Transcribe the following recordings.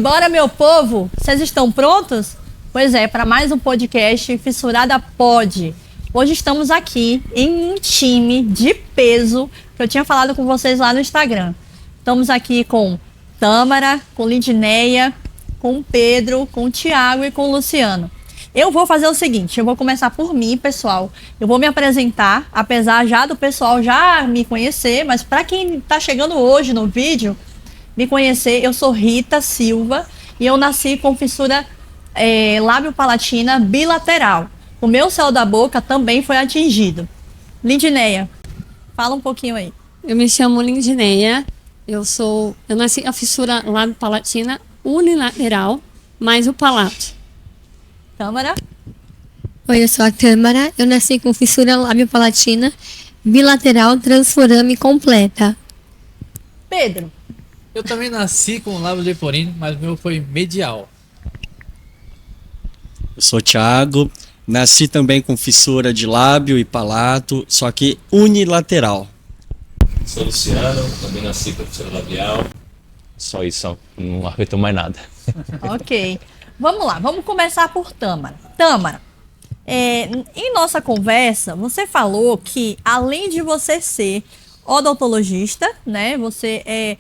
Simbora, meu povo! Vocês estão prontos? Pois é, para mais um podcast Fissurada Pod. Hoje estamos aqui em um time de peso que eu tinha falado com vocês lá no Instagram. Estamos aqui com Tâmara, com Lidneia, com o Pedro, com o Thiago e com o Luciano. Eu vou fazer o seguinte, eu vou começar por mim, pessoal. Eu vou me apresentar, apesar já do pessoal já me conhecer, mas para quem está chegando hoje no vídeo, me conhecer, eu sou Rita Silva e eu nasci com fissura lábio-palatina bilateral. O meu céu da boca também foi atingido. Lidneia, fala um pouquinho aí. Eu me chamo Lidneia, eu nasci a fissura lábio-palatina unilateral, mais o palato. Tâmara? Oi, eu sou a Tâmara, eu nasci com fissura lábio-palatina bilateral transforame completa. Pedro? Eu também nasci com lábio leporino, mas o meu foi medial. Eu sou o Thiago, nasci também com fissura de lábio e palato, só que unilateral. Sou Luciano, também nasci com fissura labial. Só isso, não afetou mais nada. Ok. Vamos lá, vamos começar por Tâmara. Tâmara, em nossa conversa, você falou que além de você ser odontologista, né, você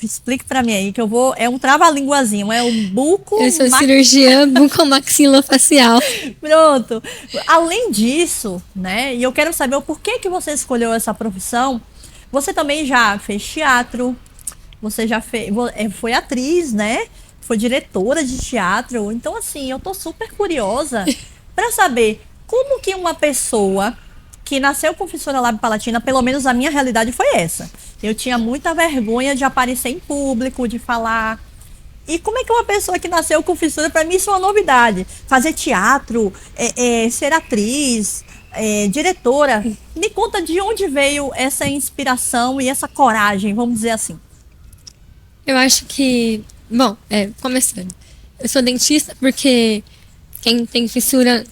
explique pra mim aí, que eu vou... É um trava-linguazinho, é um buco... Eu sou cirurgiã bucomaxilofacial. Pronto. Além disso, né, e eu quero saber o porquê que você escolheu essa profissão. Você também já fez teatro, você já foi atriz, né? Foi diretora de teatro. Então, assim, eu tô super curiosa para saber como que uma pessoa que nasceu com fissura lábio-palatina, pelo menos a minha realidade foi essa. Eu tinha muita vergonha de aparecer em público, de falar. E como é que uma pessoa que nasceu com fissura, para mim isso é uma novidade. Fazer teatro, ser atriz, diretora. Me conta de onde veio essa inspiração e essa coragem, vamos dizer assim. Eu acho que... Bom, começando. Eu sou dentista porque quem tem fissura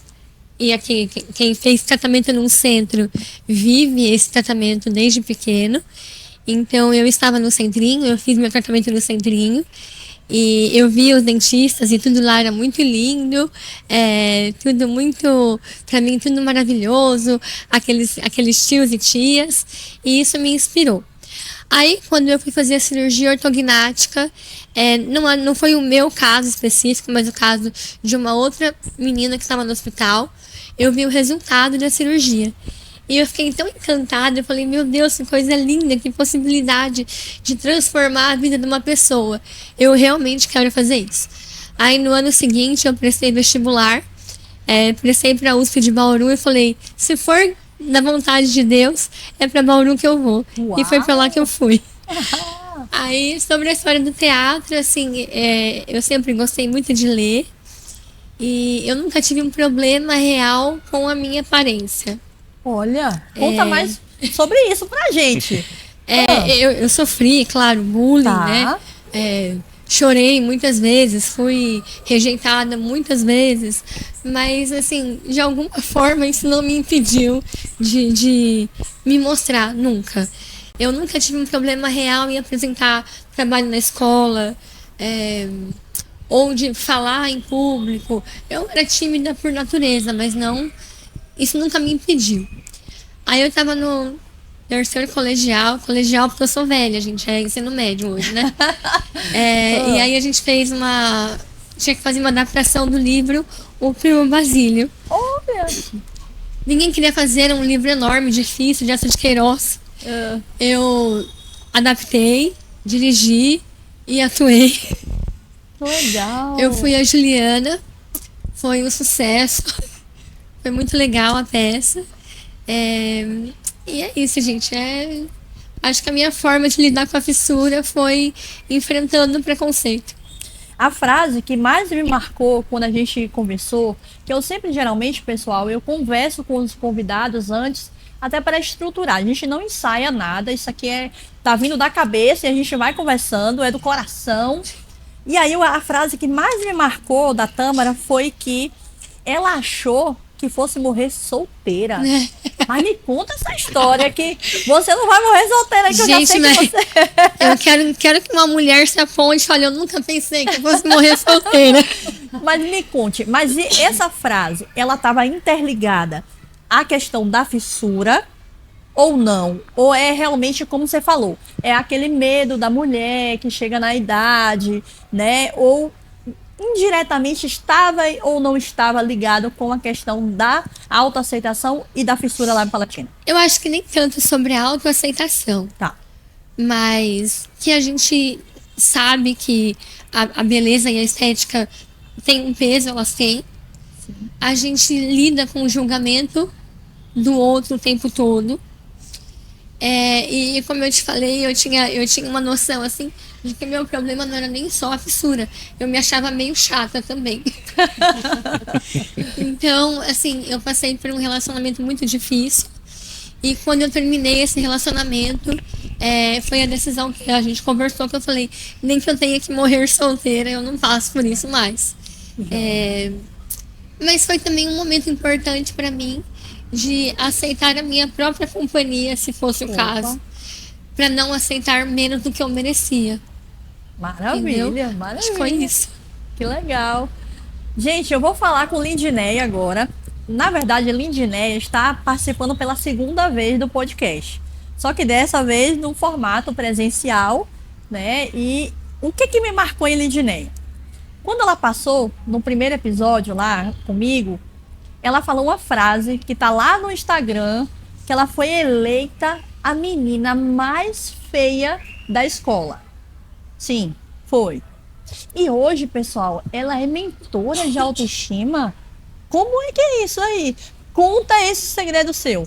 e aqui, quem fez tratamento num centro vive esse tratamento desde pequeno. Então eu estava no centrinho, eu fiz meu tratamento no centrinho e eu vi os dentistas e tudo lá era muito lindo, tudo muito, pra mim, tudo maravilhoso, aqueles tios e tias, e isso me inspirou. Aí, quando eu fui fazer a cirurgia ortognática, não foi o meu caso específico, mas o caso de uma outra menina que estava no hospital, eu vi o resultado da cirurgia. E eu fiquei tão encantada, eu falei, meu Deus, que coisa linda, que possibilidade de transformar a vida de uma pessoa. Eu realmente quero fazer isso. Aí, no ano seguinte, eu prestei vestibular, prestei para a USP de Bauru e falei, se for da vontade de Deus, é pra Bauru que eu vou. Uau. E foi pra lá que eu fui. Aí, sobre a história do teatro, assim, eu sempre gostei muito de ler e eu nunca tive um problema real com a minha aparência. Olha, conta mais sobre isso pra gente. Eu sofri, claro, bullying, né? Chorei muitas vezes, fui rejeitada muitas vezes, mas assim, de alguma forma isso não me impediu de me mostrar, nunca. Eu nunca tive um problema real em apresentar trabalho na escola, ou de falar em público. Eu era tímida por natureza, mas isso nunca me impediu. Aí eu tava no terceiro colegial porque eu sou velha, gente, é ensino médio hoje, né? E aí a gente tinha que fazer uma adaptação do livro O Primo Basílio. Oh, meu Deus. Ninguém queria fazer, era um livro enorme, difícil, de Eça de Queiroz. Eu adaptei, dirigi e atuei. Legal. Eu fui a Juliana, foi um sucesso, foi muito legal a peça. E é isso, gente. Acho que a minha forma de lidar com a fissura foi enfrentando o preconceito. A frase que mais me marcou quando a gente conversou, que eu sempre, geralmente, pessoal, eu converso com os convidados antes, até para estruturar. A gente não ensaia nada, isso aqui tá vindo da cabeça e a gente vai conversando, é do coração. E aí a frase que mais me marcou da Tâmara foi que ela achou que fosse morrer solteira. Mas me conta essa história que você não vai morrer solteira, que eu já Gente, sei mas que você... eu quero que uma mulher se aponte. Olha, eu nunca pensei que eu fosse morrer solteira. Mas me conte, mas e essa frase, ela estava interligada à questão da fissura ou não? Ou é realmente como você falou, é aquele medo da mulher que chega na idade, né? Ou indiretamente estava ou não estava ligado com a questão da autoaceitação e da fissura lábio-palatina? Eu acho que nem tanto sobre a autoaceitação, Tá. mas que a gente sabe que a beleza e a estética tem um peso, elas têm. A gente lida com o julgamento do outro o tempo todo. E como eu te falei, eu tinha uma noção assim de que meu problema não era nem só a fissura. Eu me achava meio chata também. Então, assim, eu passei por um relacionamento muito difícil. E quando eu terminei esse relacionamento, foi a decisão que a gente conversou, que eu falei, nem que eu tenha que morrer solteira, eu não passo por isso mais. Mas foi também um momento importante para mim de aceitar a minha própria companhia, se fosse o caso, para não aceitar menos do que eu merecia. Maravilha, Entendeu? maravilha. Acho que foi isso. Que legal. Gente, eu vou falar com Lindinéia agora. Na verdade, a Lindinéia está participando pela segunda vez do podcast. Só que dessa vez no formato presencial, né? E o que me marcou em Lindinéia? Quando ela passou no primeiro episódio lá comigo, ela falou uma frase que tá lá no Instagram, que ela foi eleita a menina mais feia da escola. Sim, foi. E hoje, pessoal, ela é mentora de autoestima. Como é que é isso aí? Conta esse segredo seu.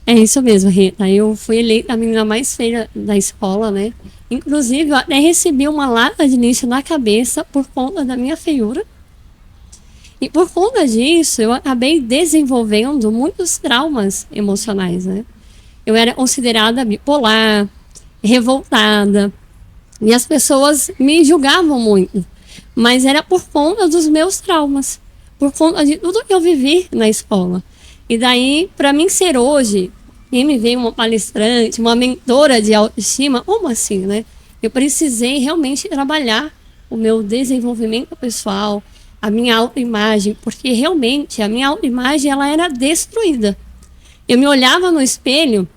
É isso mesmo, Rita. Eu fui eleita a menina mais feia da escola, né? Inclusive, eu até recebi uma lata de lixo na cabeça por conta da minha feiura. E por conta disso, eu acabei desenvolvendo muitos traumas emocionais, né? Eu era considerada bipolar, revoltada, e as pessoas me julgavam muito. Mas era por conta dos meus traumas, por conta de tudo que eu vivi na escola. E daí, para mim ser hoje, quem me vê uma palestrante, uma mentora de autoestima, como assim, né? Eu precisei realmente trabalhar o meu desenvolvimento pessoal, a minha autoimagem, porque realmente a minha autoimagem ela era destruída. Eu me olhava no espelho,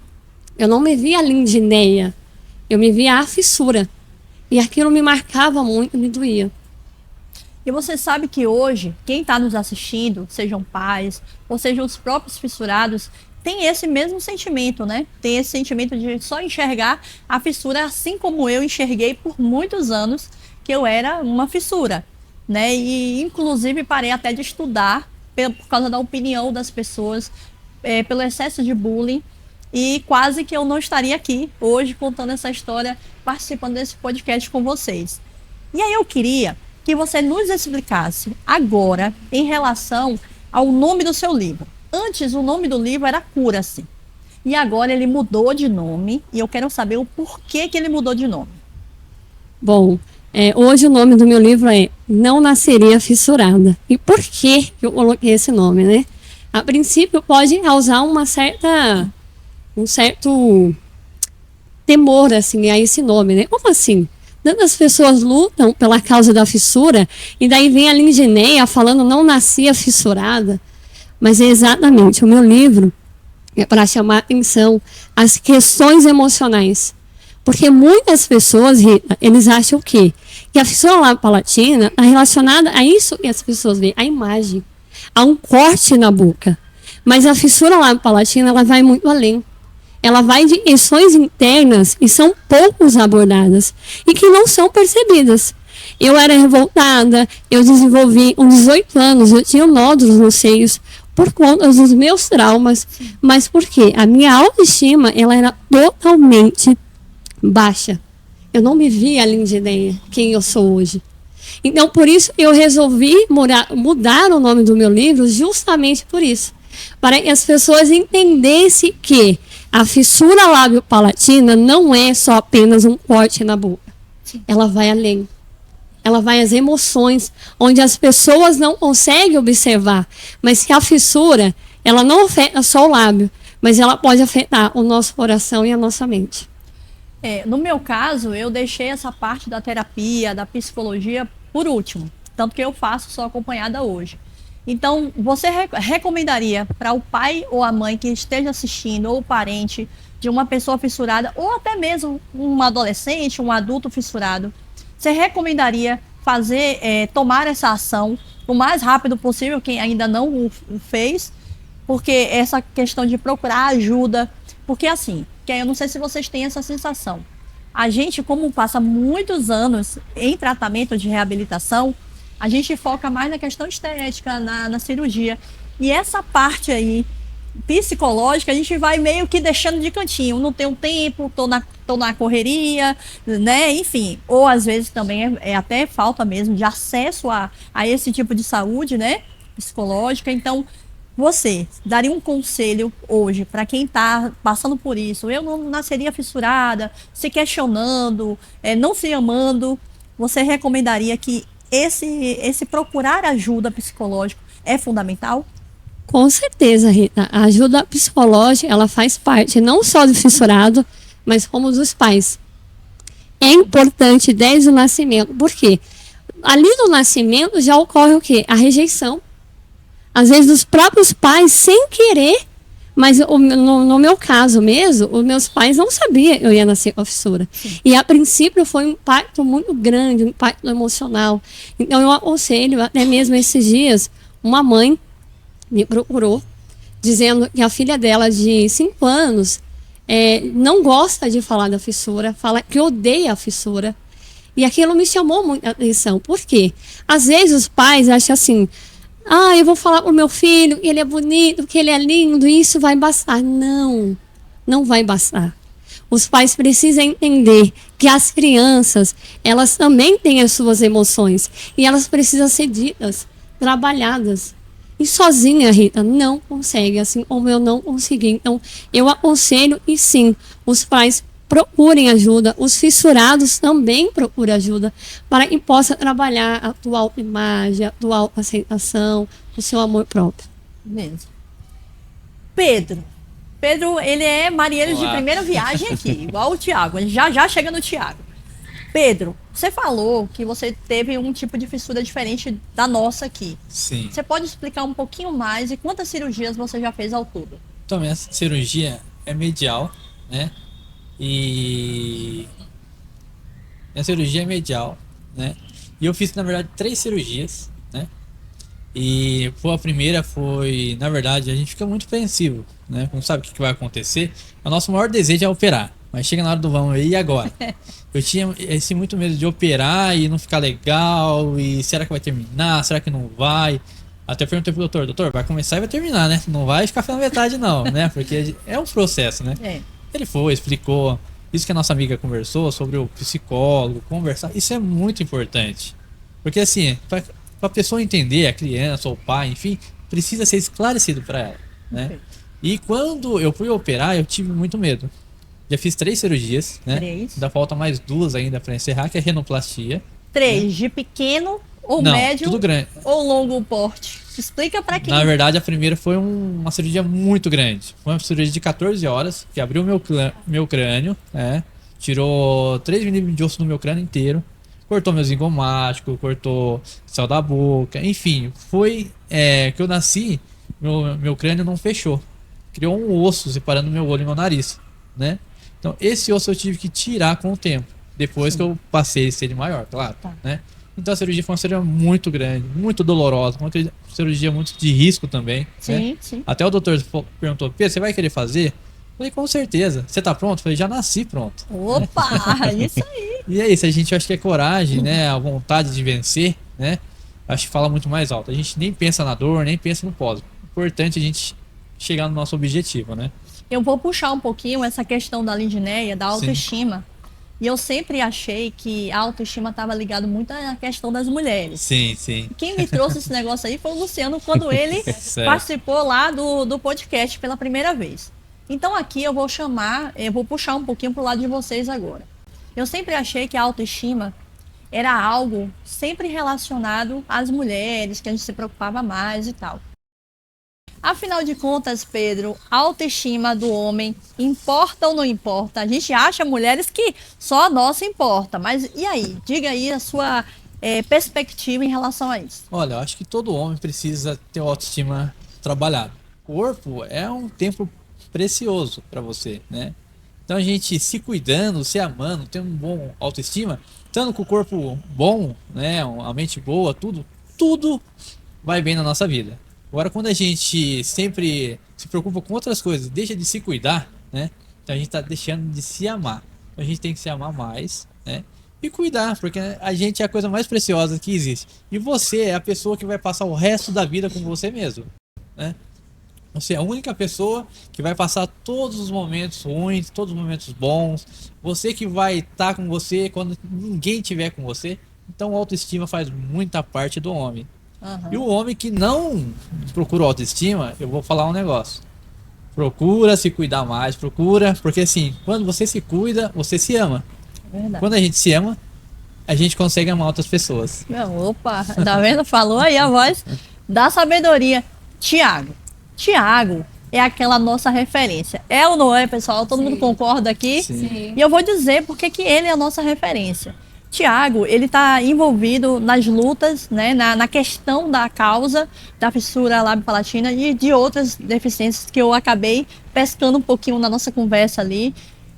eu não me via a Lindinéia, eu me via a fissura. E aquilo me marcava muito, me doía. E você sabe que hoje, quem está nos assistindo, sejam pais, ou sejam os próprios fissurados, tem esse mesmo sentimento, né? Tem esse sentimento de só enxergar a fissura, assim como eu enxerguei por muitos anos que eu era uma fissura, né? E inclusive parei até de estudar por causa da opinião das pessoas, pelo excesso de bullying, e quase que eu não estaria aqui hoje contando essa história, participando desse podcast com vocês. E aí eu queria que você nos explicasse agora em relação ao nome do seu livro. Antes o nome do livro era Cura-se. E agora ele mudou de nome e eu quero saber o porquê que ele mudou de nome. Bom, hoje o nome do meu livro é Não Nasceria Fissurada. E por que eu coloquei esse nome, né? A princípio pode causar um certo temor assim, a esse nome, né? Como assim? Tantas pessoas lutam pela causa da fissura e daí vem a Lindinéia falando não nascia fissurada. Mas é exatamente, o meu livro é para chamar atenção às questões emocionais. Porque muitas pessoas, Rita, eles acham o quê? Que a fissura lábio-palatina está relacionada a isso que as pessoas veem, a imagem, a um corte na boca. Mas a fissura lábio-palatina, ela vai muito além. Ela vai de questões internas e são poucos abordadas e que não são percebidas. Eu era revoltada, eu desenvolvi com 18 anos, eu tinha nódulos nos seios por conta dos meus traumas. Mas por quê? A minha autoestima, ela era totalmente baixa. Eu não me via a Lindinéia, quem eu sou hoje. Então, por isso, eu resolvi mudar o nome do meu livro justamente por isso. Para que as pessoas entendessem que a fissura lábio-palatina não é só apenas um corte na boca. Ela vai além. ela vai às emoções, onde as pessoas não conseguem observar. Mas que a fissura, ela não afeta só o lábio, mas ela pode afetar o nosso coração e a nossa mente. No meu caso, eu deixei essa parte da terapia, da psicologia por último. Tanto que eu faço só acompanhada hoje. Então, você recomendaria para o pai ou a mãe que esteja assistindo, ou o parente de uma pessoa fissurada, ou até mesmo um adolescente, um adulto fissurado, você recomendaria tomar essa ação o mais rápido possível, quem ainda não o fez, porque essa questão de procurar ajuda, porque assim, que eu não sei se vocês têm essa sensação, a gente, como passa muitos anos em tratamento de reabilitação, a gente foca mais na questão estética, na cirurgia. E essa parte aí, psicológica, a gente vai meio que deixando de cantinho. Não tenho tempo, tô na correria, né? Enfim. Ou às vezes também é até falta mesmo de acesso a esse tipo de saúde, né? Psicológica. Então, você daria um conselho hoje para quem está passando por isso? Eu não nasceria fissurada, se questionando, não se amando. Você recomendaria que esse procurar ajuda psicológica é fundamental? Com certeza, Rita. A ajuda psicológica, ela faz parte não só do fissurado, mas como dos pais. É importante desde o nascimento. Por quê? Ali no nascimento já ocorre o quê? A rejeição. Às vezes dos próprios pais, sem querer. Mas no meu caso mesmo, os meus pais não sabiam que eu ia nascer com a fissura. E a princípio foi um impacto muito grande, um impacto emocional. Então eu aconselho, até mesmo esses dias, uma mãe me procurou, dizendo que a filha dela de 5 anos não gosta de falar da fissura, fala que odeia a fissura. E aquilo me chamou muita atenção. Por quê? Às vezes os pais acham assim, eu vou falar pro meu filho que ele é bonito, que ele é lindo, e isso vai bastar. Não, não vai bastar. Os pais precisam entender que as crianças, elas também têm as suas emoções, e elas precisam ser ditas, trabalhadas. E sozinha, Rita, não consegue, assim como eu não consegui. Então, eu aconselho, e sim, os pais procurem ajuda, os fissurados também procurem ajuda, para que possa trabalhar a tua autoimagem, a tua autoaceitação, o seu amor próprio. Mesmo. Pedro, ele é marinheiro de Olá. primeira viagem aqui, igual o Thiago, ele já chega no Thiago. Pedro, você falou que você teve um tipo de fissura diferente da nossa aqui. Sim. Você pode explicar um pouquinho mais e quantas cirurgias você já fez ao todo? Então, minha cirurgia é medial, né? E minha cirurgia é medial, né? E eu fiz, na verdade, 3 cirurgias, né? E a primeira foi, na verdade, a gente fica muito apreensivo, né? Não sabe o que vai acontecer. O nosso maior desejo é operar, mas chega na hora do vamos aí, e agora? Eu tinha esse muito medo de operar e não ficar legal, e será que vai terminar? Será que não vai? Até perguntei pro doutor, vai começar e vai terminar, né? Não vai ficar pela metade não, né? Porque é um processo, né? Ele foi, explicou, isso que a nossa amiga conversou sobre o psicólogo, conversar, isso é muito importante. Porque assim, para a pessoa entender, a criança ou o pai, enfim, precisa ser esclarecido para ela, né? E quando eu fui operar, eu tive muito medo. Já fiz 3 cirurgias, né? 3. Ainda falta mais 2 ainda para encerrar, que é renoplastia. 3, de pequeno ou Não, médio tudo grande. ou longo porte? Explica pra quem. Na verdade, a primeira foi uma cirurgia muito grande. Foi uma cirurgia de 14 horas, que abriu meu crânio, né? Tirou 3 milímetros de osso do meu crânio inteiro, cortou meu zigomático, cortou céu da boca, enfim, foi que eu nasci, meu crânio não fechou. Criou um osso separando meu olho e meu nariz, né? Então, esse osso eu tive que tirar com o tempo, depois que eu passei a ser maior, claro, né? Então a cirurgia foi uma cirurgia muito grande, muito dolorosa, uma cirurgia muito de risco também. Sim, né? sim. Até o doutor perguntou, Pedro, você vai querer fazer? Eu falei, com certeza. Você tá pronto? Eu falei, já nasci pronto. Opa, isso aí. E é isso, a gente acha que é coragem, né? A vontade de vencer, né? Acho que fala muito mais alto. A gente nem pensa na dor, nem pensa no pós. Importante a gente chegar no nosso objetivo, né? Eu vou puxar um pouquinho essa questão da Lindinéia, da autoestima. E eu sempre achei que a autoestima estava ligada muito à questão das mulheres. Sim, sim. Quem me trouxe esse negócio aí foi o Luciano, quando ele participou lá do podcast pela primeira vez. Então aqui eu vou puxar um pouquinho pro lado de vocês agora. Eu sempre achei que a autoestima era algo sempre relacionado às mulheres, que a gente se preocupava mais e tal. Afinal de contas, Pedro, a autoestima do homem importa ou não importa? A gente acha mulheres que só a nossa importa, mas e aí? Diga aí a sua perspectiva em relação a isso. Olha, eu acho que todo homem precisa ter autoestima trabalhado. O corpo é um templo precioso para você, né? Então a gente se cuidando, se amando, tendo um bom autoestima, estando com o corpo bom, né, a mente boa, tudo vai bem na nossa vida. Agora, quando a gente sempre se preocupa com outras coisas, deixa de se cuidar, né? Então a gente está deixando de se amar. Então, a gente tem que se amar mais, né? E cuidar, porque a gente é a coisa mais preciosa que existe. E você é a pessoa que vai passar o resto da vida com você mesmo, né? Você é a única pessoa que vai passar todos os momentos ruins, todos os momentos bons. Você que vai estar com você quando ninguém estiver com você. Então, a autoestima faz muita parte do homem. Uhum. E o homem que não procura autoestima, eu vou falar um negócio. Procura se cuidar mais, porque assim, quando você se cuida, você se ama. Verdade. Quando a gente se ama, a gente consegue amar outras pessoas. Opa, tá vendo? Falou aí a voz da sabedoria. Tiago é aquela nossa referência. É ou não é, pessoal? Todo mundo concorda aqui? Sim. E eu vou dizer porque que ele é a nossa referência. Tiago, ele está envolvido nas lutas, né, na questão da causa da fissura lábio-palatina e de outras deficiências que eu acabei pescando um pouquinho na nossa conversa ali.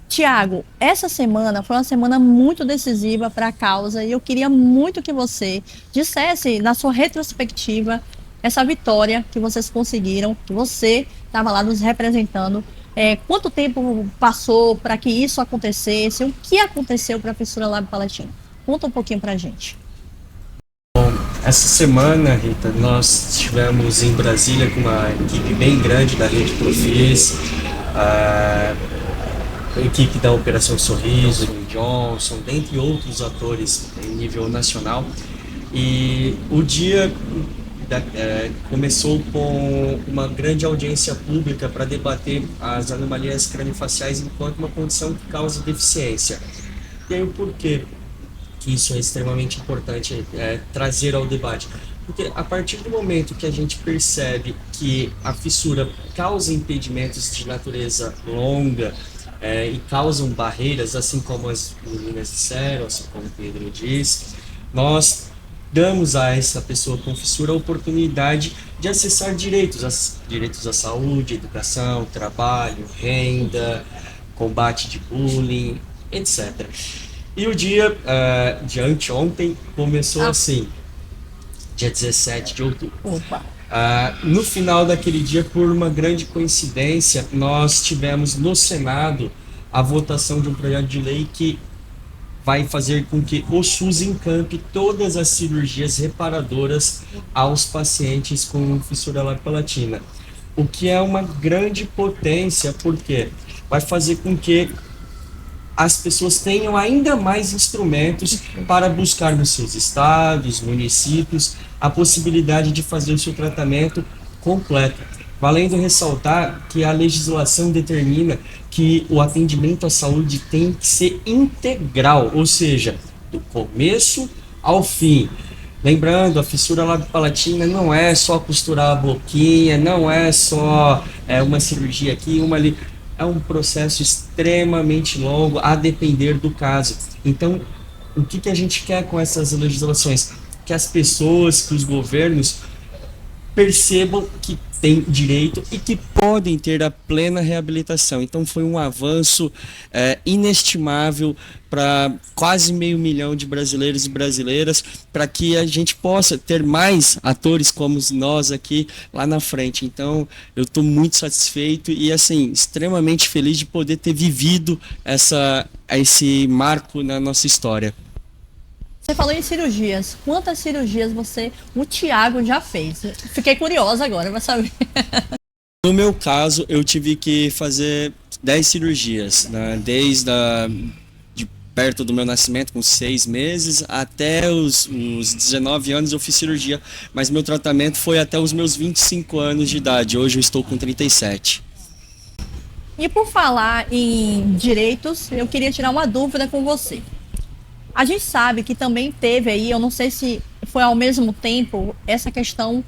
Tiago, essa semana foi uma semana muito decisiva para a causa e eu queria muito que você dissesse, na sua retrospectiva, essa vitória que vocês conseguiram, que você estava lá nos representando. Quanto tempo passou para que isso acontecesse? O que aconteceu para a fissura lábio-palatina? Conta um pouquinho para a gente. Essa semana, Rita, nós estivemos em Brasília com uma equipe bem grande da Rede Profis, a equipe da Operação Sorriso, Johnson, dentre outros atores em nível nacional. E o dia começou com uma grande audiência pública para debater as anomalias craniofaciais enquanto uma condição que causa deficiência. E aí o porquê que isso é extremamente importante trazer ao debate? Porque a partir do momento que a gente percebe que a fissura causa impedimentos de natureza longa e causam barreiras, assim como as meninas disseram, assim como o Pedro disse, nós damos a essa pessoa com fissura a oportunidade de acessar direitos à saúde, educação, trabalho, renda, combate de bullying, etc. E o dia de anteontem começou assim, dia 17 de outubro. Opa. No final daquele dia, por uma grande coincidência, nós tivemos no Senado a votação de um projeto de lei que vai fazer com que o SUS encampe todas as cirurgias reparadoras aos pacientes com fissura lábio-palatina. O que é uma grande potência, porque vai fazer com que as pessoas tenham ainda mais instrumentos para buscar nos seus estados, municípios, a possibilidade de fazer o seu tratamento completo. Valendo ressaltar que a legislação determina que o atendimento à saúde tem que ser integral, ou seja, do começo ao fim. Lembrando, a fissura lábio-palatina não é só costurar a boquinha, não é só uma cirurgia aqui, uma ali. É um processo extremamente longo, a depender do caso. Então, o que a gente quer com essas legislações? Que as pessoas, que os governos percebam que têm direito e que podem ter a plena reabilitação. Então foi um avanço inestimável para quase 500 mil de brasileiros e brasileiras, para que a gente possa ter mais atores como nós aqui lá na frente. Então eu estou muito satisfeito e assim extremamente feliz de poder ter vivido esse marco na nossa história. Você falou em cirurgias. Quantas cirurgias o Tiago já fez? Fiquei curiosa agora, vai saber. No meu caso, eu tive que fazer 10 cirurgias, né? De perto do meu nascimento, com 6 meses, até os 19 anos eu fiz cirurgia, mas meu tratamento foi até os meus 25 anos de idade. Hoje eu estou com 37. E por falar em direitos, eu queria tirar uma dúvida com você. A gente sabe que também teve aí, eu não sei se foi ao mesmo tempo, essa questão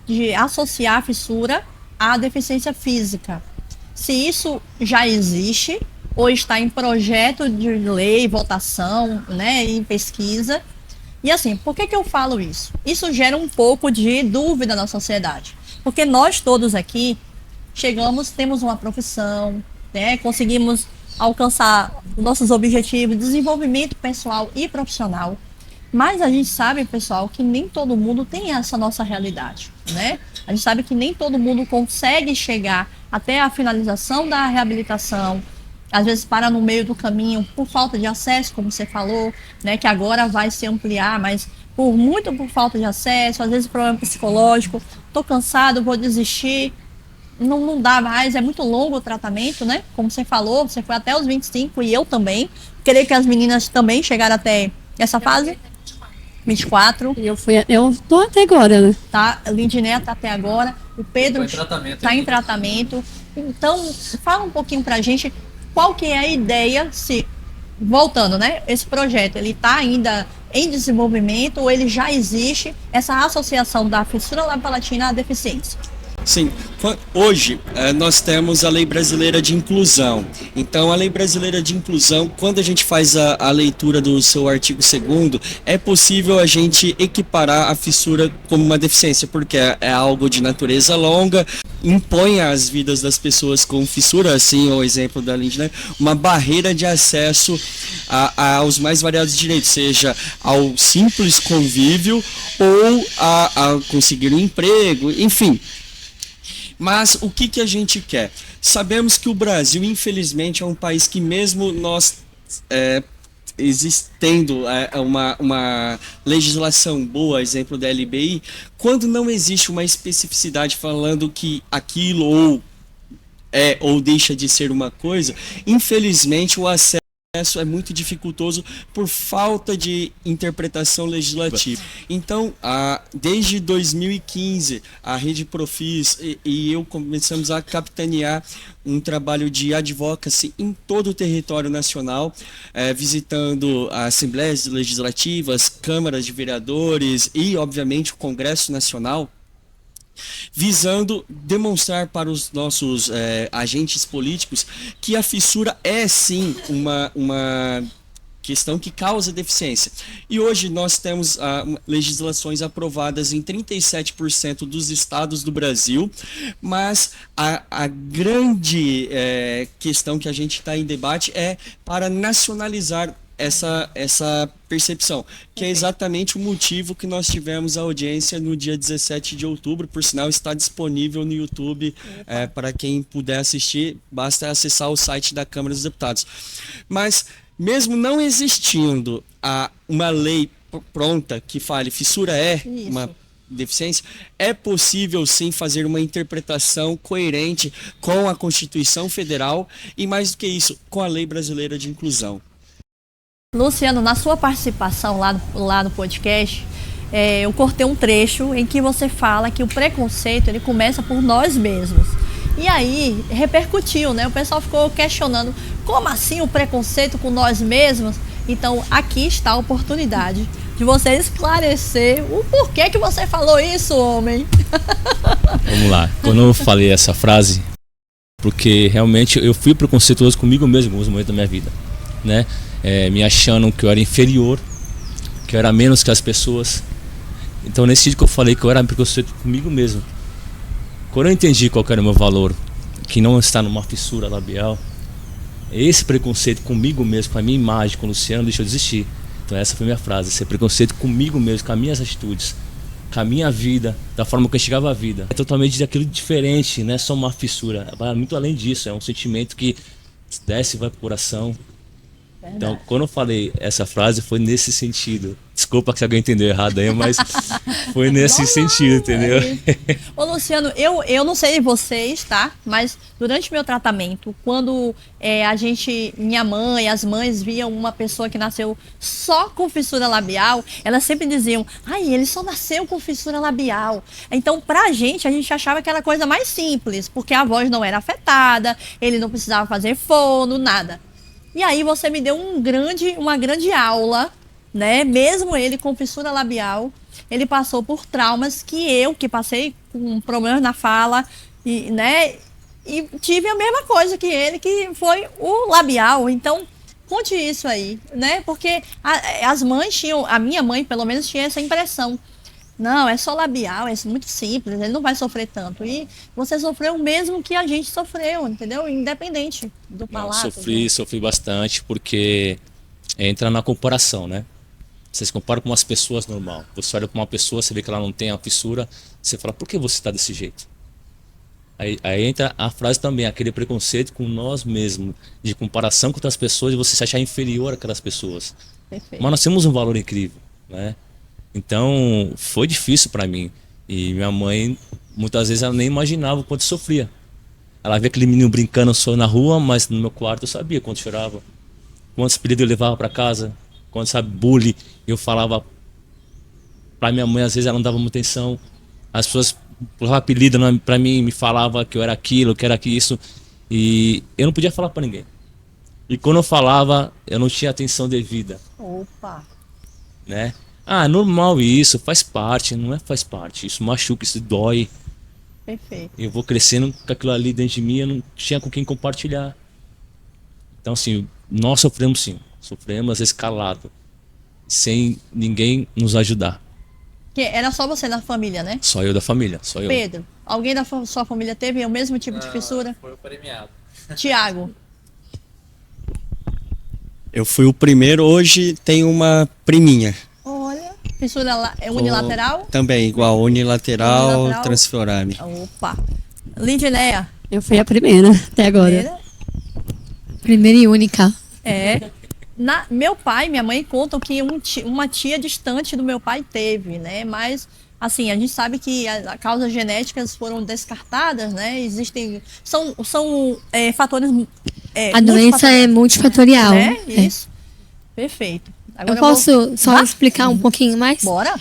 de associar a fissura à deficiência física. Se isso já existe ou está em projeto de lei, votação, né, em pesquisa. E assim, por que eu falo isso? Isso gera um pouco de dúvida na sociedade. Porque nós todos aqui temos uma profissão, né, conseguimos alcançar nossos objetivos de desenvolvimento pessoal e profissional. Mas a gente sabe, pessoal, que nem todo mundo tem essa nossa realidade, né? A gente sabe que nem todo mundo consegue chegar até a finalização da reabilitação. Às vezes para no meio do caminho por falta de acesso, como você falou, né? Que agora vai se ampliar, mas por falta de acesso, às vezes problema psicológico. Tô cansado, vou desistir. Não dá mais, é muito longo o tratamento, né? Como você falou, você foi até os 25 e eu também. Creio que as meninas também chegaram até essa fase. 24. Eu tô até agora, né? Tá, Lindiné tá até agora. O Pedro está em tratamento. Então, fala um pouquinho pra gente qual que é a ideia, voltando, né? Esse projeto, ele tá ainda em desenvolvimento ou ele já existe, essa associação da fissura labio-palatina à deficiência? Sim, hoje nós temos a Lei Brasileira de Inclusão. Então, a Lei Brasileira de Inclusão, quando a gente faz a leitura do seu artigo 2º, é possível a gente equiparar a fissura como uma deficiência, porque é algo de natureza longa, impõe às vidas das pessoas com fissura, assim, o exemplo da Lindy, né, uma barreira de acesso aos mais variados direitos, seja ao simples convívio ou a conseguir um emprego, enfim. Mas o que a gente quer? Sabemos que o Brasil, infelizmente, é um país que mesmo nós existendo uma legislação boa, exemplo da LBI, quando não existe uma especificidade falando que aquilo ou deixa de ser uma coisa, infelizmente o acesso é muito dificultoso por falta de interpretação legislativa. Então, desde 2015, a Rede Profis e eu começamos a capitanear um trabalho de advocacy em todo o território nacional, visitando assembleias legislativas, câmaras de vereadores e, obviamente, o Congresso Nacional, visando demonstrar para os nossos agentes políticos que a fissura é sim uma questão que causa deficiência. E hoje nós temos legislações aprovadas em 37% dos estados do Brasil, mas a grande questão que a gente está em debate é para nacionalizar essa percepção, que é exatamente o motivo que nós tivemos a audiência no dia 17 de outubro, por sinal está disponível no YouTube, para quem puder assistir, basta acessar o site da Câmara dos Deputados. Mas, mesmo não existindo uma lei pronta que fale fissura uma deficiência, é possível sim fazer uma interpretação coerente com a Constituição Federal e, mais do que isso, com a Lei Brasileira de Inclusão. Luciano, na sua participação lá no podcast, eu cortei um trecho em que você fala que o preconceito ele começa por nós mesmos. E aí repercutiu, né? O pessoal ficou questionando, como assim o preconceito com nós mesmos? Então aqui está a oportunidade de você esclarecer o porquê que você falou isso, homem. Vamos lá, quando eu falei essa frase, porque realmente eu fui preconceituoso comigo mesmo em alguns momentos da minha vida, né? Me achando que eu era inferior, que eu era menos que as pessoas. Então nesse dia que eu falei que eu era preconceituoso comigo mesmo, quando eu entendi qual era o meu valor, que não está numa fissura labial, esse preconceito comigo mesmo, com a minha imagem, com o Luciano, deixou de existir. Então essa foi a minha frase, esse preconceito comigo mesmo, com as minhas atitudes, com a minha vida, da forma que eu chegava à vida. É totalmente daquilo diferente, não é só uma fissura, vai muito além disso, é um sentimento que desce e vai pro coração. Então, quando eu falei essa frase, foi nesse sentido. Desculpa se alguém entendeu errado aí, mas foi nesse sentido, entendeu? Ô Luciano, eu não sei vocês, tá? Mas durante meu tratamento, quando minha mãe, as mães viam uma pessoa que nasceu só com fissura labial, elas sempre diziam, ele só nasceu com fissura labial. Então, a gente achava que era a coisa mais simples, porque a voz não era afetada, ele não precisava fazer fono, nada. E aí você me deu uma grande aula, né? Mesmo ele com fissura labial, ele passou por traumas que passei com problemas na fala, e, né? E tive a mesma coisa que ele, que foi o labial. Então, conte isso aí, né? Porque as mães tinham, a minha mãe pelo menos tinha essa impressão. Não, é só labial, é muito simples, ele não vai sofrer tanto. E você sofreu o mesmo que a gente sofreu, entendeu? Independente do palato. Sofri bastante, porque entra na comparação, né? Vocês comparam com umas pessoas normal. Você olha para uma pessoa, você vê que ela não tem a fissura, você fala, por que você está desse jeito? Aí entra a frase também, aquele preconceito com nós mesmos, de comparação com outras pessoas e você se achar inferior àquelas pessoas. Perfeito. Mas nós temos um valor incrível, né? Então foi difícil para mim. E minha mãe, muitas vezes, ela nem imaginava o quanto sofria. Ela via aquele menino brincando só na rua, mas no meu quarto eu sabia quanto chorava, quantos apelidos eu levava para casa, quanto, sabe, bullying eu falava para minha mãe, às vezes ela não dava muita atenção. As pessoas colocavam apelido para mim, me falava que eu era aquilo, que era isso, e eu não podia falar para ninguém. E quando eu falava, eu não tinha atenção devida. Opa! Né? Ah, normal isso, faz parte, não é faz parte. Isso machuca, isso dói. Perfeito. Eu vou crescendo com aquilo ali dentro de mim, eu não tinha com quem compartilhar. Então, assim, nós sofremos sim. Sofremos, às vezes, calado. Sem ninguém nos ajudar. Que era só você na família, né? Só eu da família, só eu. Pedro, alguém da sua família teve o mesmo tipo de fissura? Foi o premiado. Tiago. Eu fui o primeiro, hoje tem uma priminha. Olha, fissura unilateral? Também, igual, unilateral, Unilateral. transforame. Opa. Lindinéia. Eu fui a primeira até agora. Primeira? Primeira e única. É. Meu pai e minha mãe contam que uma tia distante do meu pai teve, né? Mas, assim, a gente sabe que as causas genéticas foram descartadas, né? Existem. São fatores. A doença é multifatorial. Né? É. Isso. Perfeito. Agora Eu posso só Vá. explicar um pouquinho mais? Bora?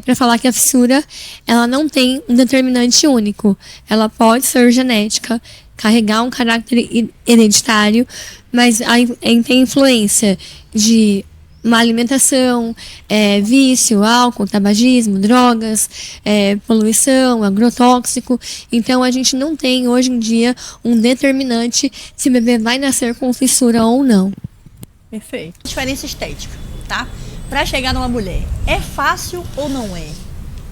Para falar que a fissura, ela não tem um determinante único. Ela pode ser genética, carregar um caráter hereditário, mas aí tem influência de má alimentação, vício, álcool, tabagismo, drogas, poluição, agrotóxico. Então a gente não tem hoje em dia um determinante se o bebê vai nascer com fissura ou não. Perfeito. Diferença estética, tá? Pra chegar numa mulher, é fácil ou não é?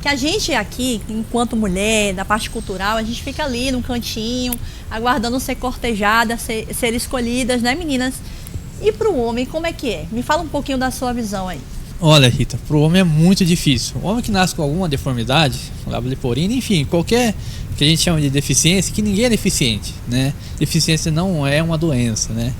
Que a gente aqui, enquanto mulher, da parte cultural, a gente fica ali num cantinho, aguardando ser cortejada, ser escolhidas, né, meninas? E pro homem, como é que é? Me fala um pouquinho da sua visão aí. Olha, Rita, pro homem é muito difícil. O homem que nasce com alguma deformidade, lábio leporino, enfim, qualquer que a gente chama de deficiência, que ninguém é deficiente, né? Deficiência não é uma doença, né?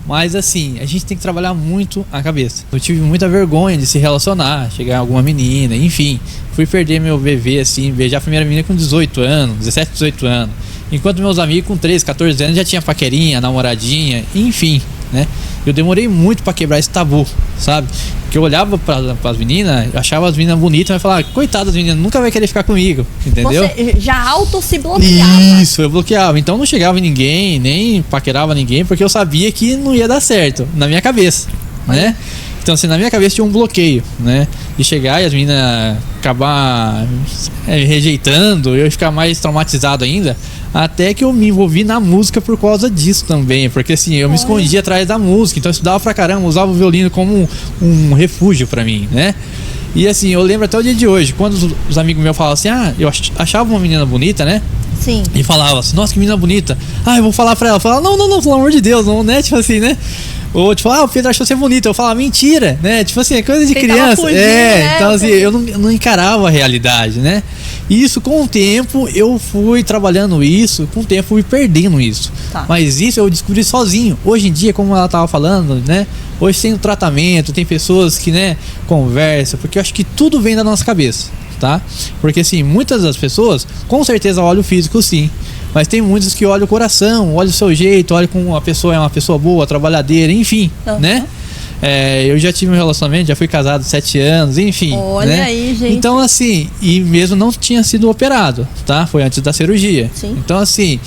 Mas assim, a gente tem que trabalhar muito a cabeça. Eu tive muita vergonha de se relacionar, chegar a alguma menina, enfim. Fui perder meu bebê, assim, beijar a primeira menina com 18 anos, 17, 18 anos. Enquanto meus amigos com 13, 14 anos já tinha paquerinha, namoradinha, enfim, né? Eu demorei muito pra quebrar esse tabu, sabe? Porque eu olhava pras meninas, eu achava as meninas bonitas, mas falava, coitada das meninas, nunca vai querer ficar comigo, entendeu? Você já se bloqueava. Isso, eu bloqueava. Então não chegava em ninguém, nem paquerava ninguém, porque eu sabia que não ia dar certo, na minha cabeça, né? Então, assim, na minha cabeça tinha um bloqueio, né? De chegar e as meninas acabar rejeitando, eu ficar mais traumatizado ainda. Até que eu me envolvi na música por causa disso também. Porque, assim, eu me escondia atrás da música. Então, eu estudava pra caramba, usava o violino como um refúgio pra mim, né? E, assim, eu lembro até o dia de hoje, quando os amigos meus falavam assim, eu achava uma menina bonita, né? Sim. E falava assim, nossa, que menina bonita. Eu vou falar pra ela. Eu falava, não, pelo amor de Deus, não, né? Tipo assim, né? Ou tipo, o Pedro achou você bonito. Eu falava, mentira, né? Tipo assim, é coisa de criança. Fugir, né? Então assim, eu não encarava a realidade, né? E isso, com o tempo, eu fui trabalhando isso, com o tempo eu fui perdendo isso. Tá. Mas isso eu descobri sozinho. Hoje em dia, como ela tava falando, né? Hoje tem o tratamento, tem pessoas que, né, conversam, porque eu acho que tudo vem da nossa cabeça, tá? Porque assim, muitas das pessoas, com certeza olham o físico sim. Mas tem muitos que olham o coração, olham o seu jeito, olham como a pessoa é uma pessoa boa, trabalhadeira, enfim, né? Eu já tive um relacionamento, já fui casado 7 anos, enfim. Olha, né? aí, gente. Então, assim, e mesmo não tinha sido operado, tá? Foi antes da cirurgia. Sim. Então, assim,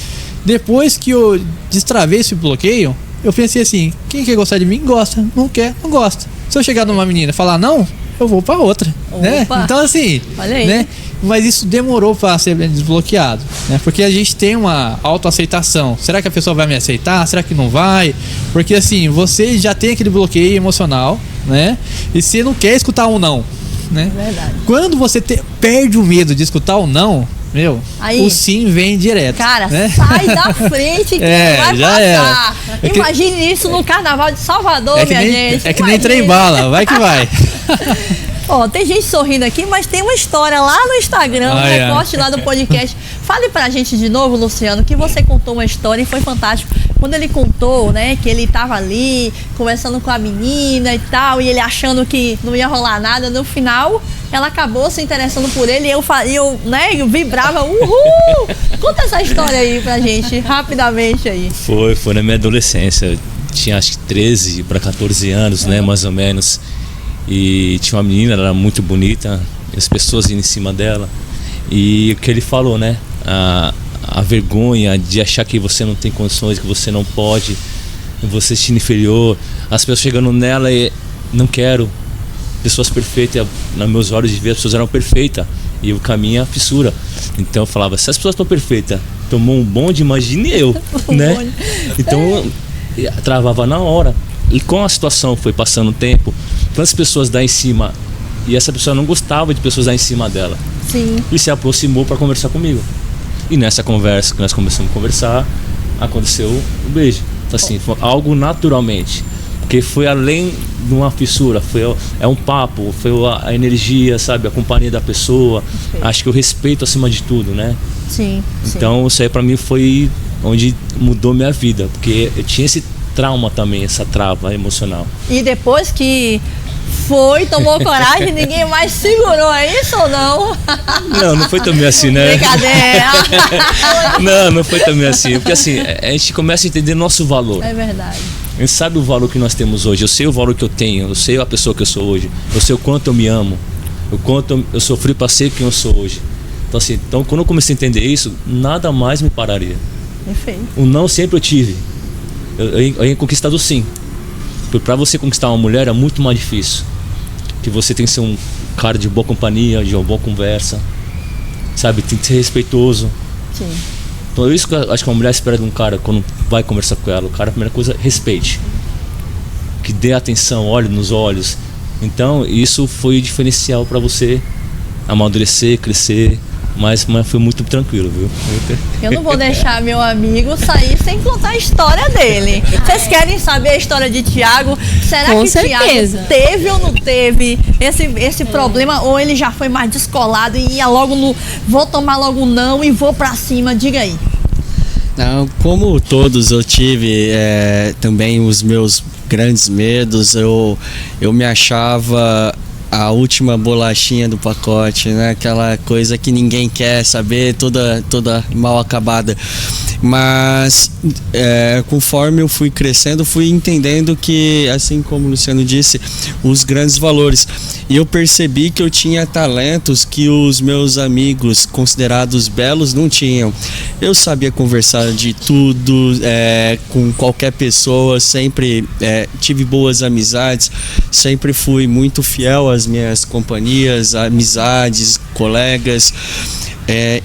depois que eu destravei esse bloqueio, eu pensei assim, quem quer gostar de mim, gosta. Não quer, não gosta. Se eu chegar numa menina e falar não, eu vou pra outra, né? Então assim, olha aí. né? Mas isso demorou para ser desbloqueado, né? Porque a gente tem uma autoaceitação. Será que a pessoa vai me aceitar? Será que não vai? Porque assim, você já tem aquele bloqueio emocional, né? E você não quer escutar um não, né? Verdade. Quando você perde o medo de escutar um não, meu, aí, o sim vem direto. Cara, né? sai da frente que vai já passar. Imagine isso no Carnaval de Salvador, minha gente. É que nem trem bala, vai que vai. Ó, tem gente sorrindo aqui, mas tem uma história lá no Instagram, um recorte lá do podcast. Fale pra gente de novo, Luciano, que você contou uma história e foi fantástico. Quando ele contou, né, que ele tava ali conversando com a menina e tal, e ele achando que não ia rolar nada, no final ela acabou se interessando por ele e eu vibrava, uhul! Conta essa história aí pra gente, rapidamente aí. Foi na minha adolescência. Eu tinha acho que 13 para 14 anos, né, mais ou menos. E tinha uma menina, ela era muito bonita, as pessoas iam em cima dela. E o que ele falou, né? A vergonha de achar que você não tem condições, que você não pode, você se sente inferior. As pessoas chegando nela e não quero. Pessoas perfeitas, nos meus olhos de ver, as pessoas eram perfeitas. E o caminho é a fissura. Então eu falava, se as pessoas estão perfeitas, tomou um bonde, imagine eu, né? Então travava na hora. E com a situação foi passando o tempo, quantas pessoas lá em cima, e essa pessoa não gostava de pessoas lá em cima dela. Sim. E se aproximou para conversar comigo. E nessa conversa, que nós começamos a conversar, aconteceu o beijo. Então, assim, foi algo naturalmente. Porque foi além de uma fissura, é um papo, foi a energia, sabe? A companhia da pessoa. Acho que o respeito acima de tudo, né? Sim. Então, isso aí pra mim foi onde mudou minha vida. Porque eu tinha esse trauma também, essa trava emocional. E depois que tomou coragem, ninguém mais segurou, é isso ou não? Não foi também assim, né? Brincadeira. Não foi também assim. Porque assim, a gente começa a entender nosso valor. É verdade. A gente sabe o valor que nós temos hoje. Eu sei o valor que eu tenho, eu sei a pessoa que eu sou hoje. Eu sei o quanto eu me amo, o quanto eu sofri para ser quem eu sou hoje. Então assim, quando eu comecei a entender isso, nada mais me pararia. Perfeito. O não sempre eu tive. Eu ia conquistar o sim. Porque para você conquistar uma mulher é muito mais difícil. Que você tem que ser um cara de boa companhia, de uma boa conversa, sabe? Tem que ser respeitoso. Sim. Então é isso que eu acho que uma mulher espera de um cara quando vai conversar com ela. O cara, a primeira coisa, respeite. Que dê atenção, olhe nos olhos. Então isso foi o diferencial para você amadurecer, crescer. Mas foi muito tranquilo, viu? Eu não vou deixar meu amigo sair sem contar a história dele. Vocês querem saber a história de Thiago? Será Com que certeza. Thiago teve ou não teve esse problema? Ou ele já foi mais descolado e ia logo no... Vou tomar logo não e vou pra cima? Diga aí. Não, como todos eu tive também os meus grandes medos. Eu me achava a última bolachinha do pacote, né? Aquela coisa que ninguém quer saber, toda mal acabada. Mas conforme eu fui crescendo, fui entendendo que, assim como o Luciano disse, os grandes valores. E eu percebi que eu tinha talentos que os meus amigos considerados belos não tinham. Eu sabia conversar de tudo, com qualquer pessoa, sempre tive boas amizades, sempre fui muito fiel às minhas companhias, amizades, colegas.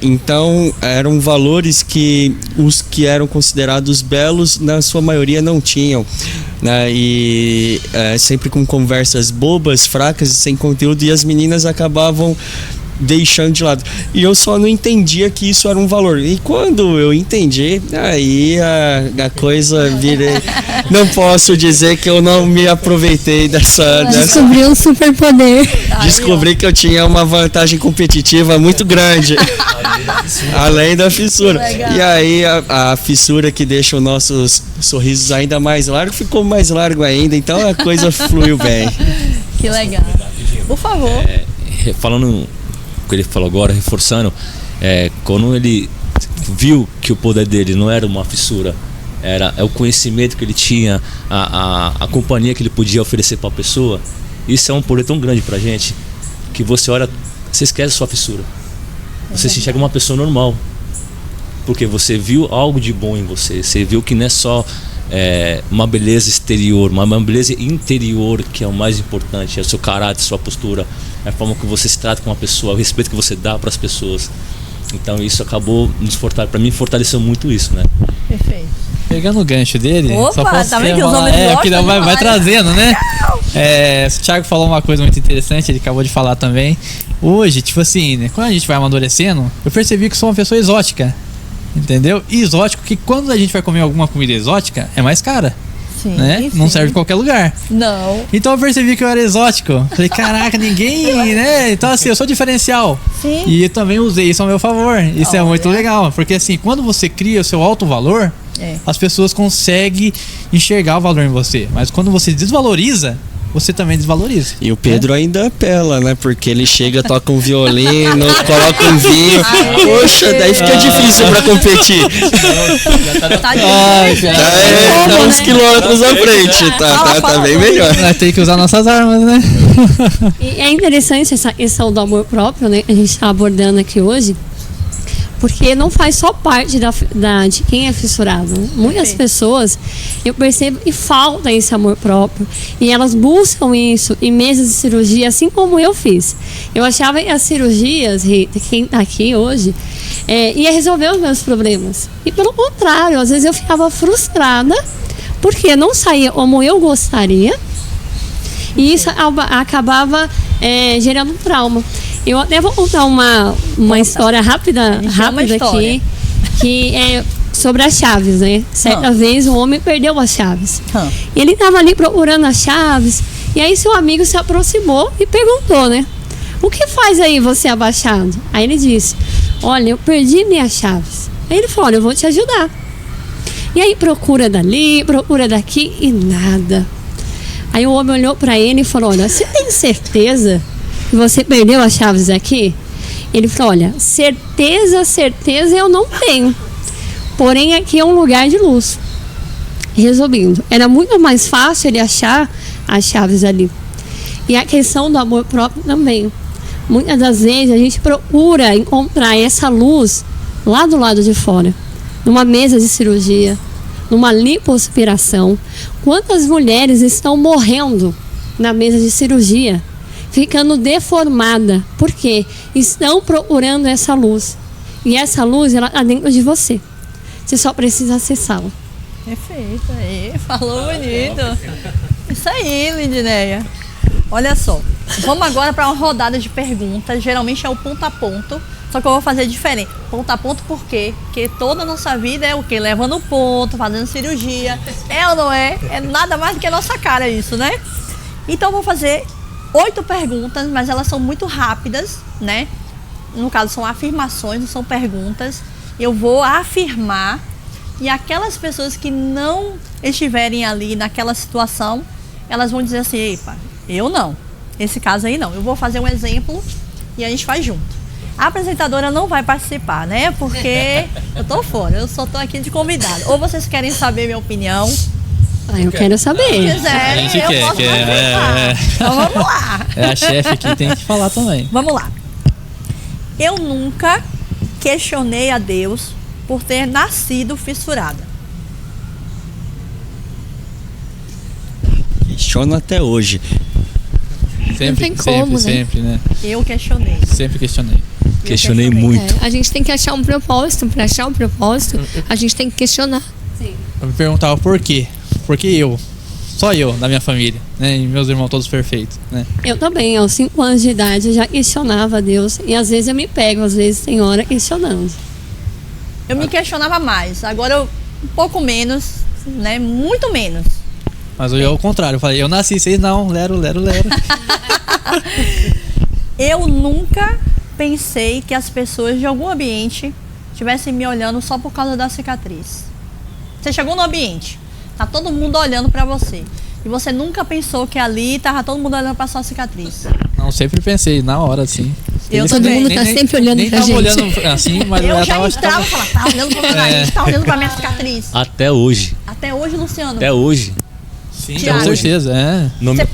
Então eram valores que os que eram considerados belos na sua maioria não tinham, né? E sempre com conversas bobas, fracas e sem conteúdo, e as meninas acabavam deixando de lado. E eu só não entendia que isso era um valor. E quando eu entendi, aí a coisa virei. Não posso dizer que eu não me aproveitei dessa. Descobri um superpoder. Descobri que eu tinha uma vantagem competitiva muito grande. Além da fissura. Legal. E aí a fissura que deixa os nossos sorrisos ainda mais largos ficou mais largo ainda. Então a coisa fluiu bem. Que legal. Por favor. Falando que ele falou agora, reforçando, quando ele viu que o poder dele não era uma fissura, era o conhecimento que ele tinha, a companhia que ele podia oferecer para a pessoa, isso é um poder tão grande pra gente, que você olha, você esquece a sua fissura, você se enxerga uma pessoa normal, porque você viu algo de bom em você, você viu que não é só uma beleza exterior, uma beleza interior, que é o mais importante, é o seu caráter, sua postura, é a forma que você se trata com uma pessoa, o respeito que você dá para as pessoas. Então isso acabou para mim fortaleceu muito isso, né? Perfeito. Pegando o gancho dele, Opa, só posso tá vendo que os falar, homens porque gostam vai demais. trazendo, né? O Thiago falou uma coisa muito interessante, ele acabou de falar também. Hoje, tipo assim, né, quando a gente vai amadurecendo, eu percebi que sou uma pessoa exótica, entendeu? E exótico, que quando a gente vai comer alguma comida exótica, é mais cara, Sim, né? sim. Não serve em qualquer lugar. Não. Então eu percebi que eu era exótico. Falei, caraca, ninguém, né? Então assim, eu sou diferencial. Sim. E eu também usei isso ao meu favor. Isso é muito legal, porque assim, quando você cria o seu alto valor, as pessoas conseguem enxergar o valor em você. Mas quando você desvaloriza, você também desvaloriza. E o Pedro ainda apela, né? Porque ele chega, toca um violino, coloca um vinho. Poxa, daí fica difícil pra competir. Tá Tá uns quilômetros à frente, tá bem melhor. Nós temos que usar nossas armas, né? E é interessante essa questão do amor próprio, né? Que a gente está abordando aqui hoje. Porque não faz só parte de quem é fissurado. Muitas pessoas, eu percebo que falta esse amor próprio. E elas buscam isso em mesas de cirurgia, assim como eu fiz. Eu achava que as cirurgias, Rita, quem está aqui hoje, ia resolver os meus problemas. E pelo contrário, às vezes eu ficava frustrada, porque não saía como eu gostaria. E isso acabava gerando trauma. Eu até vou contar uma história rápida aqui, que é sobre as chaves, né? Certa vez um homem perdeu as chaves. Ele estava ali procurando as chaves, e aí seu amigo se aproximou e perguntou, né? O que faz aí você abaixado? Aí ele disse, olha, eu perdi minhas chaves. Aí ele falou, olha, eu vou te ajudar. E aí procura dali, procura daqui e nada. Aí o homem olhou para ele e falou, olha, você tem certeza que você perdeu as chaves aqui? Ele falou, olha, certeza eu não tenho. Porém, aqui é um lugar de luz. Resumindo, era muito mais fácil ele achar as chaves ali. E a questão do amor próprio também. Muitas das vezes a gente procura encontrar essa luz lá do lado de fora. Numa mesa de cirurgia, numa lipoaspiração. Quantas mulheres estão morrendo na mesa de cirurgia, ficando deformada, porque estão procurando essa luz. E essa luz, ela está dentro de você. Você só precisa acessá-la. Perfeito, aí, falou bonito. Isso aí, Lindineia. Olha só, vamos agora para uma rodada de perguntas. Geralmente é o ponto a ponto, só que eu vou fazer diferente. Ponto a ponto por quê? Porque toda a nossa vida é o quê? Levando ponto, fazendo cirurgia. É ou não é? É nada mais do que a nossa cara isso, né? Então eu vou fazer 8 perguntas, mas elas são muito rápidas, né? No caso são afirmações, não são perguntas. Eu vou afirmar e aquelas pessoas que não estiverem ali naquela situação, elas vão dizer assim, epa, eu não. Esse caso aí não. Eu vou fazer um exemplo e a gente faz junto. A apresentadora não vai participar, né? Porque eu tô fora, eu só tô aqui de convidado. Ou vocês querem saber minha opinião? Eu quero saber. Se quiserem, A gente eu quer, posso participar. Então vamos lá. É a chefe que tem que falar também. Vamos lá. Eu nunca questionei a Deus por ter nascido fissurada. Questiono até hoje. Sempre, tem como, sempre, né? Eu questionei. Sempre questionei. Questionei muito. A gente tem que achar um propósito. Para achar um propósito, a gente tem que questionar. Eu me perguntava por quê? Por que eu? Só eu, na minha família, né? E meus irmãos todos perfeitos, né? Eu também, aos 5 anos de idade, eu já questionava a Deus. E às vezes eu me pego, às vezes tem hora questionando. Eu me questionava mais. Agora eu um pouco menos, né? Muito menos. Mas eu ao contrário, eu falei, eu nasci, vocês não, lero. Eu nunca pensei que as pessoas de algum ambiente estivessem me olhando só por causa da cicatriz. Você chegou no ambiente, tá todo mundo olhando pra você. E você nunca pensou que ali tava todo mundo olhando pra sua cicatriz. Não, sempre pensei, na hora, assim. Eu Todo também. mundo tá sempre olhando nem pra tava gente. olhando assim, mas Eu ela já tava... entrava e falava, tá olhando pra meu nariz, tá olhando pra minha cicatriz. Até hoje. Até hoje, Luciano. Até hoje. Sim, Thiago. com certeza, é. Não me- Você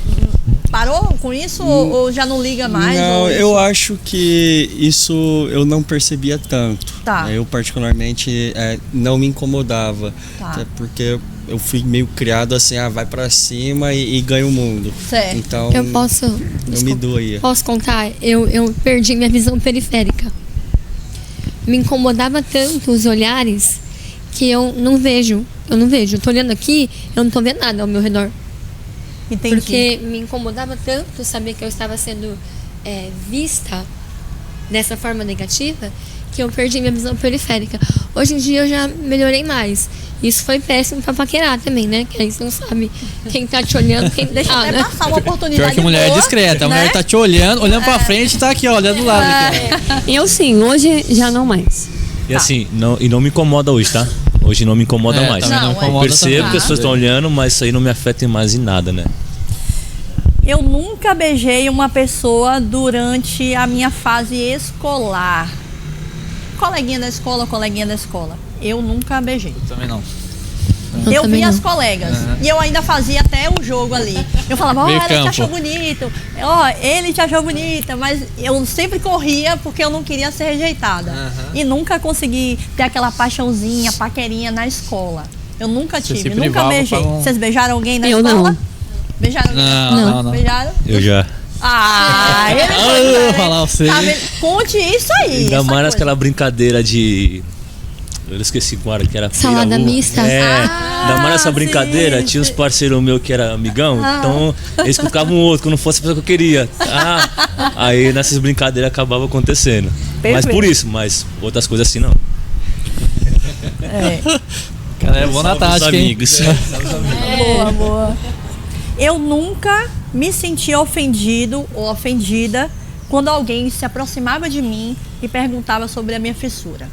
parou com isso ou já não liga mais? Não, ou eu isso? acho que isso eu não percebia tanto. Tá. Eu particularmente não me incomodava. Tá. Até porque eu fui meio criado assim, vai pra cima e ganha o mundo. Certo. Então, Eu posso. não me doía. Posso contar? Eu perdi minha visão periférica. Me incomodava tanto os olhares que eu não vejo. Eu não vejo. Eu tô olhando aqui, eu não tô vendo nada ao meu redor. Entendi. Porque me incomodava tanto saber que eu estava sendo vista dessa forma negativa que eu perdi minha visão periférica. Hoje em dia eu já melhorei mais. Isso foi péssimo pra paquerar também, né? Que aí você não sabe quem tá te olhando, quem Deixa eu tá, até né? passar uma oportunidade. Pior que a mulher é boa, discreta. A né? mulher tá te olhando pra frente e tá aqui, ó, olhando do lado. Aqui, Eu sim, hoje já não mais. E assim, não me incomoda hoje, tá? Hoje não me incomoda mais. também não Não, incomoda Eu percebo também. que as pessoas estão olhando, mas isso aí não me afeta mais em nada, né? Eu nunca beijei uma pessoa durante a minha fase escolar. Coleguinha da escola. Eu nunca beijei. Também não. Eu também vi não. as colegas. E eu ainda fazia até o jogo ali. Eu falava, Meio ela te campo. achou bonito. Ele te achou bonita. Mas eu sempre corria porque eu não queria ser rejeitada. E nunca consegui ter aquela paixãozinha, paquerinha na escola. Eu nunca Você se tive, nunca privava beijei. pra não- Vocês beijaram alguém na Eu escola? não. Beijaram alguém na escola? Não. Beijaram? Eu já. Ele Ah, eu vou falar você. Tá vendo? Conte isso aí. Ainda essa mais coisa. aquela brincadeira de. Eu esqueci agora que era Salada pera-uva. mista? Ainda mais nessa brincadeira, sim, tinha uns parceiros meus que era amigão, então eles cutucavam um outro, quando não fosse a pessoa que eu queria. Aí nessas brincadeiras acabava acontecendo. Mas por isso, mas outras coisas assim não. Cara, é bom na Salve os tática, hein? amigos. Boa, boa. Eu nunca me senti ofendido ou ofendida quando alguém se aproximava de mim e perguntava sobre a minha fissura.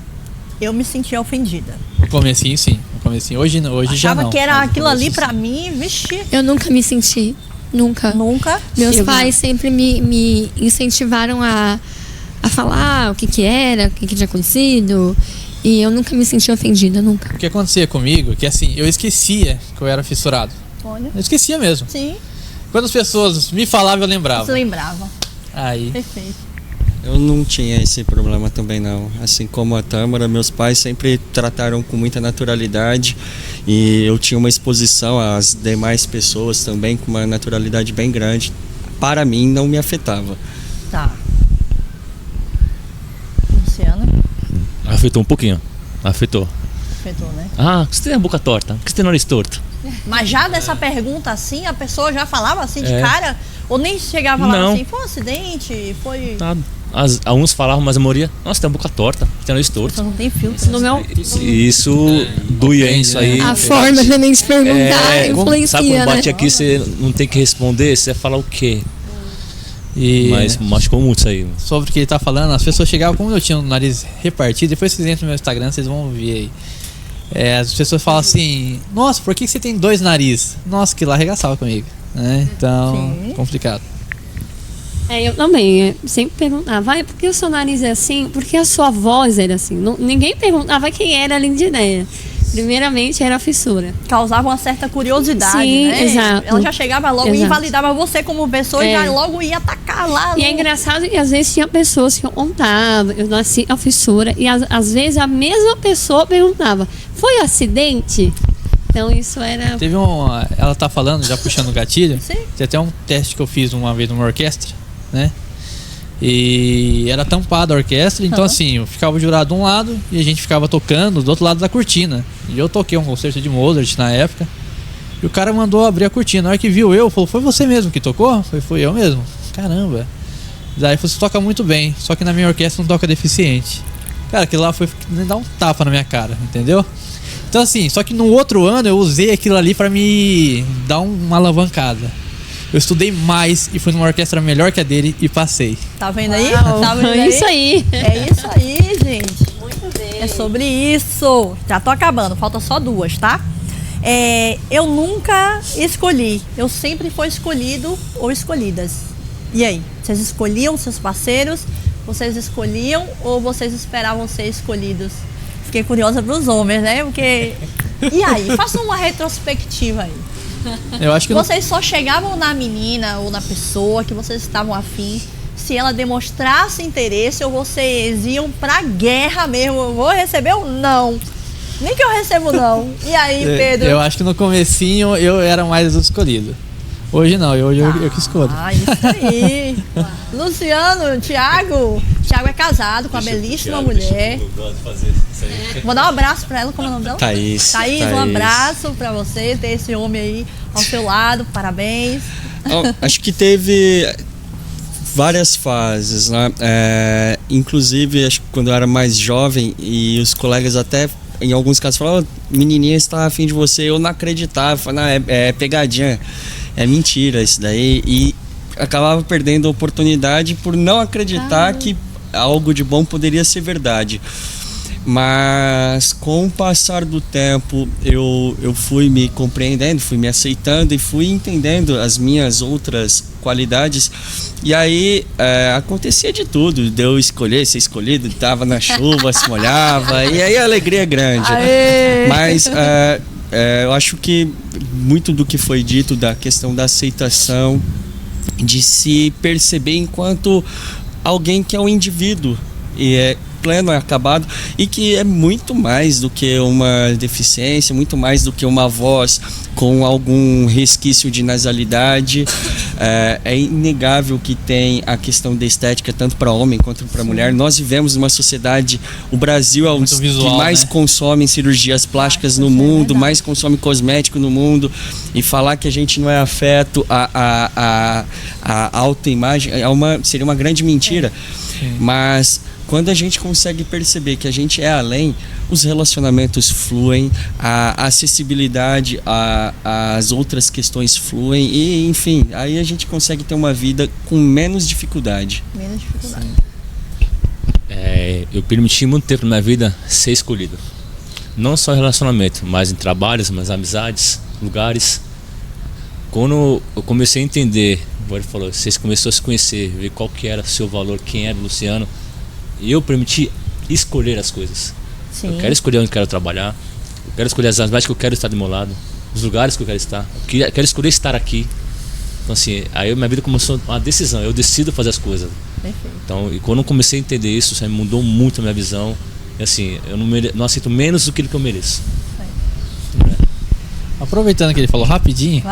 Eu me sentia ofendida. No comecinho, sim. No comecinho. Hoje já Achava não. que era Mas no aquilo ali começo, pra mim, vixi, Eu nunca me senti. Nunca. nunca. Meus Eu pais sempre me incentivaram a falar o que era, o que tinha acontecido. E eu nunca me senti ofendida, nunca. O que acontecia comigo é que assim, eu esquecia que eu era fissurado. Olha, Eu esquecia mesmo. sim, Quando as pessoas me falavam, eu lembrava. se lembrava. Aí. Perfeito. Eu não tinha esse problema também não. Assim como a Tâmara, meus pais sempre trataram com muita naturalidade e eu tinha uma exposição às demais pessoas também com uma naturalidade bem grande. Para mim não me afetava. Tá. Luciana, Afetou um pouquinho. Afetou. afetou, né? Ah, você tem a boca torta? Por que você tem o nariz torto? Mas já dessa pergunta assim, a pessoa já falava assim de É. cara? Ou nem chegava a falar Não. assim, foi um acidente, foi... Tá. Alguns falavam, mas a maioria, nossa, tem a boca torta, tem o nariz torto. Só não tem filtro. No meu, E isso doía, hein? Isso aí. A forma também de perguntar influencia, sabe quando né? bate aqui, você não tem que responder, você vai falar o quê? E Mas machucou muito isso aí. sobre o que ele tá falando, as pessoas chegavam, como eu tinha o nariz repartido, depois vocês entram no meu Instagram, vocês vão ver aí. As pessoas falam assim, nossa, por que você tem dois narizes? Nossa, que lá arregaçava comigo. Né? Então, Sim. complicado. eu também sempre perguntava, por que o seu nariz é assim? Por que a sua voz era assim? Ninguém perguntava quem era a Lindinéia. Primeiramente era a fissura. Causava uma certa curiosidade, Sim, né? exato. Ela já chegava logo e Exato. invalidava você como pessoa e É. já logo ia atacar lá. E é engraçado que às vezes tinha pessoas que contavam, eu nasci a fissura, e às vezes a mesma pessoa perguntava, foi acidente? Então isso era... Teve ela tá falando, já puxando o gatilho, Sim. tem até um teste que eu fiz uma vez numa orquestra, né? E era tampada a orquestra, então assim, eu ficava jurado de um lado e a gente ficava tocando do outro lado da cortina. E eu toquei um concerto de Mozart na época. E o cara mandou abrir a cortina. Na hora que viu eu, falou, foi você mesmo que tocou? Foi eu mesmo. Caramba. Daí você toca muito bem, só que na minha orquestra não toca deficiente. Cara, aquilo lá foi dar um tapa na minha cara, entendeu? Então assim, só que no outro ano eu usei aquilo ali pra me dar uma alavancada. Eu estudei mais e fui numa orquestra melhor que a dele e passei. Tá vendo aí? Tá vendo aí? Isso aí. É isso aí, gente. Muito bem. É sobre isso. Já tô acabando, falta só duas, tá? Eu nunca escolhi. Eu sempre fui escolhido ou escolhidas. E aí? Vocês escolhiam seus parceiros? Vocês escolhiam ou vocês esperavam ser escolhidos? Fiquei curiosa pros homens, né? Porque... E aí? Faça uma retrospectiva aí. Eu acho que Vocês só chegavam na menina ou na pessoa que vocês estavam afim se ela demonstrasse interesse ou vocês iam pra guerra mesmo? Eu vou receber ou não? Nem que eu recebo, não. E aí, Pedro? Eu acho que no comecinho eu era mais o escolhido. Hoje não, hoje eu que escolho. Ah, isso aí. Luciano, Thiago. Thiago é casado com a belíssima mulher. Vou dar um abraço pra ela, como é o nome dela? Thaís. Thaís, um abraço pra você, ter esse homem aí ao seu lado, parabéns. Acho que teve várias fases, né? Inclusive, acho que quando eu era mais jovem e os colegas até, em alguns casos, falavam, menininha está afim de você, eu não acreditava, falava, não, é pegadinha, é mentira isso daí, e acabava perdendo a oportunidade por não acreditar que algo de bom poderia ser verdade. Mas com o passar do tempo eu fui me compreendendo, fui me aceitando e fui entendendo as minhas outras qualidades. E aí acontecia de tudo, de eu escolher, ser escolhido, estava na chuva, se molhava, e aí a alegria é grande. Aê! Mas eu acho que muito do que foi dito da questão da aceitação, de se perceber enquanto alguém que é um indivíduo e é pleno, é acabado, e que é muito mais do que uma deficiência, muito mais do que uma voz com algum resquício de nasalidade. É inegável que tem a questão da estética tanto para homem quanto para mulher. Nós vivemos numa sociedade, o Brasil é um dos que mais consome cirurgias plásticas no mundo, mais consome cosmético no mundo, e falar que a gente não é afeto à autoimagem seria uma grande mentira. Mas quando a gente consegue perceber que a gente é além, os relacionamentos fluem, a acessibilidade às outras questões fluem e, enfim, aí a gente consegue ter uma vida com menos dificuldade. Menos dificuldade. Eu permiti muito tempo na minha vida ser escolhido. Não só em relacionamento, mas em trabalhos, mas amizades, lugares. Quando eu comecei a entender, como ele falou, vocês começaram a se conhecer, ver qual que era o seu valor, quem era o Luciano, e eu permiti escolher as coisas. Sim. Eu quero escolher onde eu quero trabalhar, eu quero escolher as amizades que eu quero estar do meu lado, os lugares que eu quero estar, eu quero escolher estar aqui. Então assim, aí minha vida começou uma decisão, eu decido fazer as coisas. Perfeito. Então, e quando eu comecei a entender isso, isso mudou muito a minha visão. E assim, eu não aceito menos do que eu mereço. Aproveitando que ele falou rapidinho,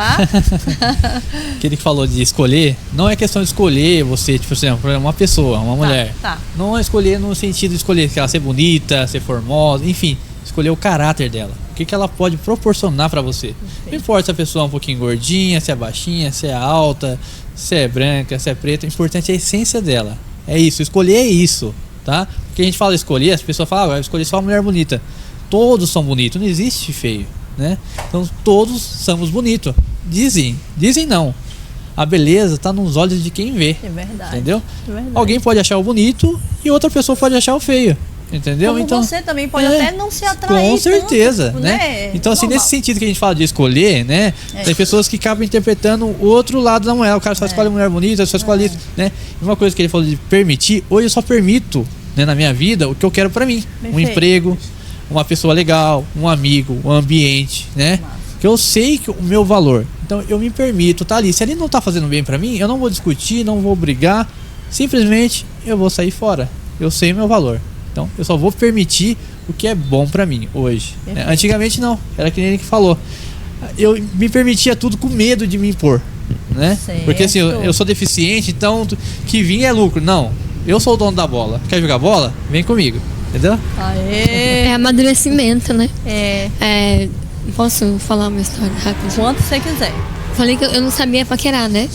que ele falou de escolher, não é questão de escolher você, tipo assim, uma pessoa, uma mulher. Tá. Não é escolher no sentido de escolher que ela ser bonita, ser formosa, enfim, escolher o caráter dela. O que ela pode proporcionar pra você. Não importa se a pessoa é um pouquinho gordinha, se é baixinha, se é alta, se é branca, se é preta, o importante é a essência dela. É isso, escolher é isso, tá? Porque a gente fala escolher, as pessoas falam, vai escolher só uma mulher bonita. Todos são bonitos, não existe feio, né? Então todos somos bonitos. Dizem não. A beleza tá nos olhos de quem vê. É verdade. Entendeu? É verdade. Alguém pode achar o bonito e outra pessoa pode achar o feio. Entendeu? Como então você também pode até não se atrair. com certeza, tanto, né? Então assim, Normal. nesse sentido que a gente fala de escolher, né? Tem pessoas que acabam interpretando o outro lado da moeda. O cara só escolhe mulher bonita, só escolhe isso, né? E uma coisa que ele falou de permitir, hoje eu só permito, né, na minha vida o que eu quero pra mim. Perfeito. Um emprego, uma pessoa legal, um amigo, um ambiente, né? Que eu sei que o meu valor. Então eu me permito, tá ali. Se ele não tá fazendo bem pra mim, eu não vou discutir, não vou brigar. Simplesmente eu vou sair fora. Eu sei o meu valor. Então eu só vou permitir o que é bom pra mim hoje. Né? Antigamente não. Era que nem ele que falou. Eu me permitia tudo com medo de me impor, né? Certo. Porque assim, eu sou deficiente, então que vir é lucro. Não. Eu sou o dono da bola. Quer jogar bola? Vem comigo. Entendeu? Aê! É amadurecimento, né? É, Posso falar uma história rápida? quanto você quiser. Falei que eu não sabia paquerar, né?